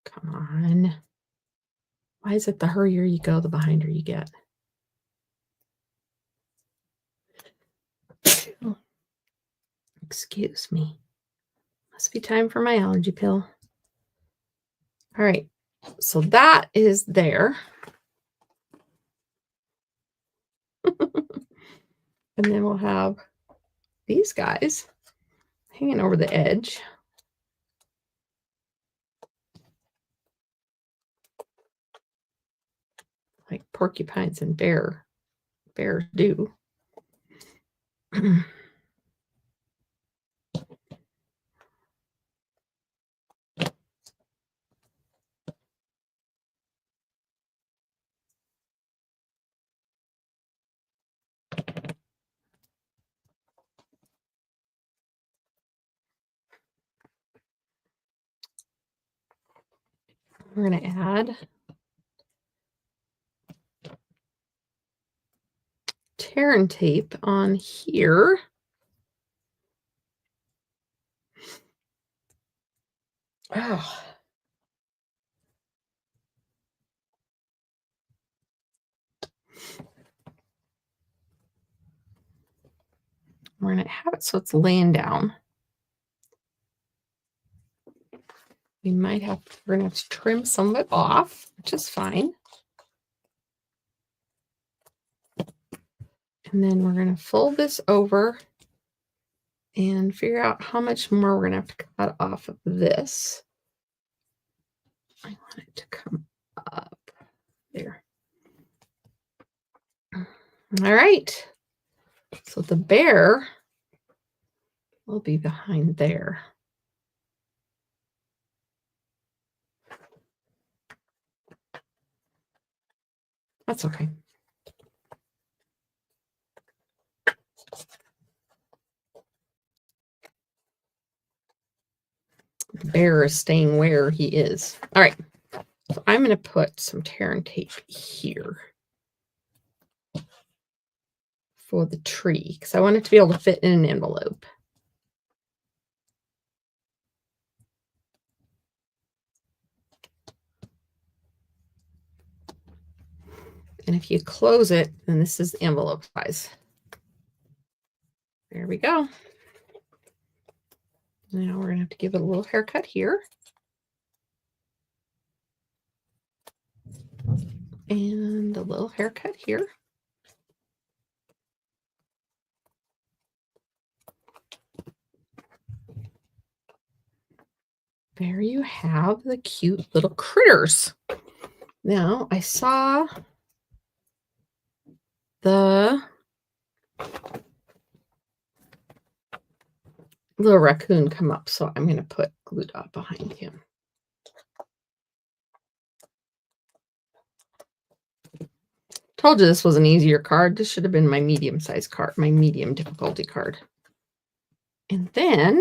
Come on. Why is it the hurrier you go, the behinder you get? Excuse me. Must be time for my allergy pill. All right. So that is there. And then we'll have these guys hanging over the edge. Like porcupines and bears do. We're going to add tear and tape on here. Oh. We're going to have it so it's laying down. We might have, we're going to have to trim some of it off, which is fine. And then we're going to fold this over and figure out how much more we're going to have to cut off of this. I want it to come up there. All right. So the bear will be behind there. That's okay. The bear is staying where he is. All right. So I'm going to put some tear and tape here for the tree because I want it to be able to fit in an envelope. And if you close it, then this is the envelope size. There we go. Now we're going to have to give it a little haircut here. And a little haircut here. There you have the cute little critters. Now I saw the little raccoon come up, so I'm going to put glue dot behind him. Told you this was an easier card. This should have been my medium-sized card, my medium difficulty card. And then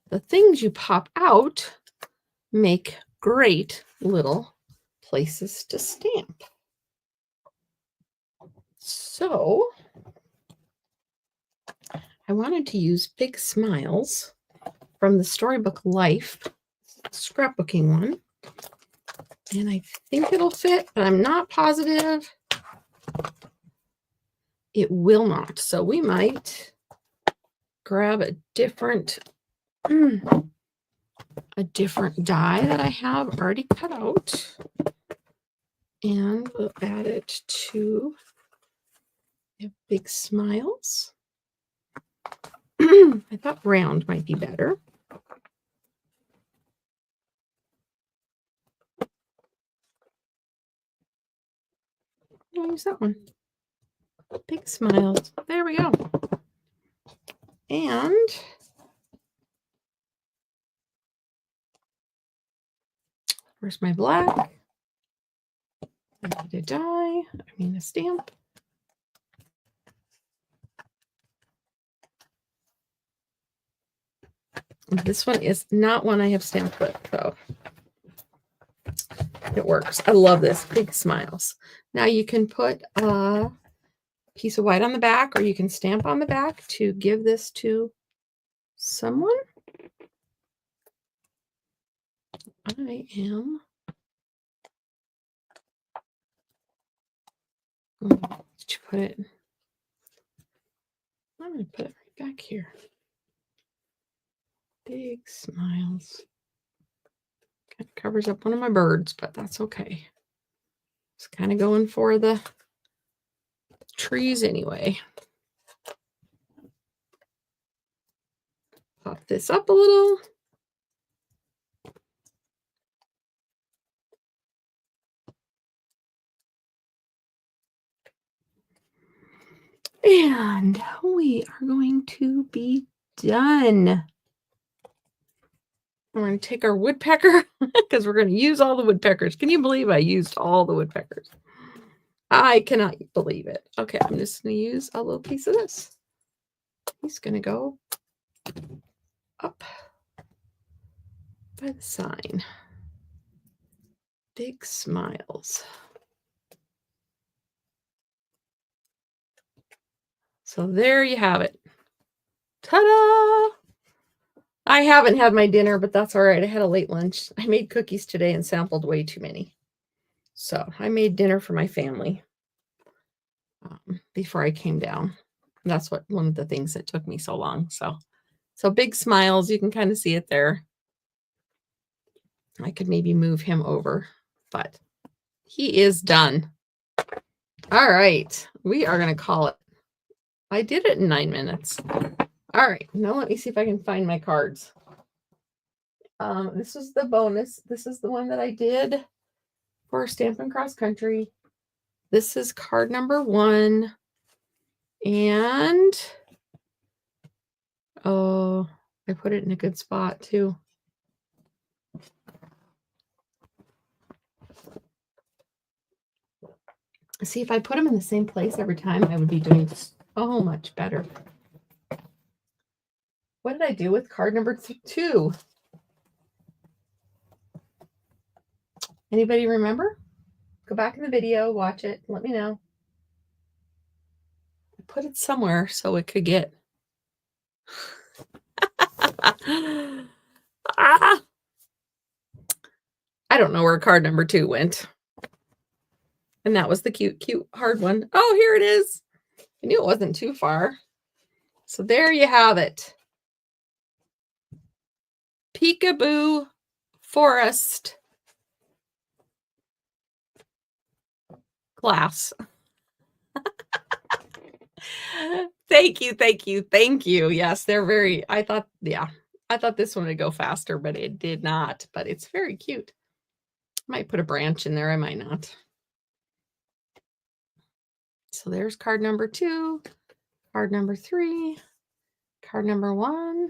the things you pop out make great little places to stamp. So I wanted to use Big Smiles from the Storybook Life scrapbooking one. And I think it'll fit, but I'm not positive. It will not. So we might grab a different die that I have already cut out, and we'll add it to Big Smiles. I thought round might be better. I'll use that one. Big Smiles. There we go. And where's my black? I need a die. A stamp. This one is not one I have stamped with, so it works. I love this. Big Smiles. Now you can put a piece of white on the back, or you can stamp on the back to give this to someone. I am going to put it. I'm going to put it right back here. Big Smiles. Kind of covers up one of my birds, but that's okay. It's kind of going for the trees anyway. Pop this up a little. And we are going to be done. We're going to take our woodpecker because we're going to use all the woodpeckers. Can you believe I used all the woodpeckers? I cannot believe it. Okay, I'm just going to use a little piece of this. He's going to go up by the sign. Big Smiles. So there you have it. Ta-da! I haven't had my dinner, but that's all right. I had a late lunch. I made cookies today and sampled way too many. So I made dinner for my family before I came down. That's one of the things that took me so long. So Big Smiles, you can kind of see it there. I could maybe move him over, but he is done. All right. We are going to call it. I did it in 9 minutes. All right. Now let me see if I can find my cards. This is the bonus. This is the one that I did for Stampin' Cross Country. This is card number 1. And oh, I put it in a good spot too. See, if I put them in the same place every time, I would be doing so much better. What did I do with card number 2? Anybody remember? Go back in the video, watch it, let me know. I put it somewhere so it could get. I don't know where card number 2 went. And that was the cute hard one. Oh, here it is. I knew it wasn't too far. So there you have it. Peekaboo Forest glass. Thank you, thank you, thank you. Yes, they're very, I thought this one would go faster, but it did not. But it's very cute. Might put a branch in there, I might not. So there's card number 2, card number 3, card number 1.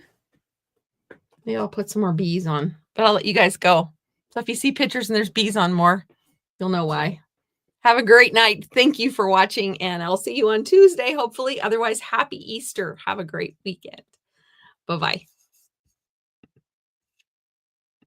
Maybe I'll put some more bees on, but I'll let you guys go. So if you see pictures and there's bees on more, you'll know why. Have a great night. Thank you for watching, and I'll see you on Tuesday, hopefully. Otherwise, happy Easter. Have a great weekend. Bye-bye.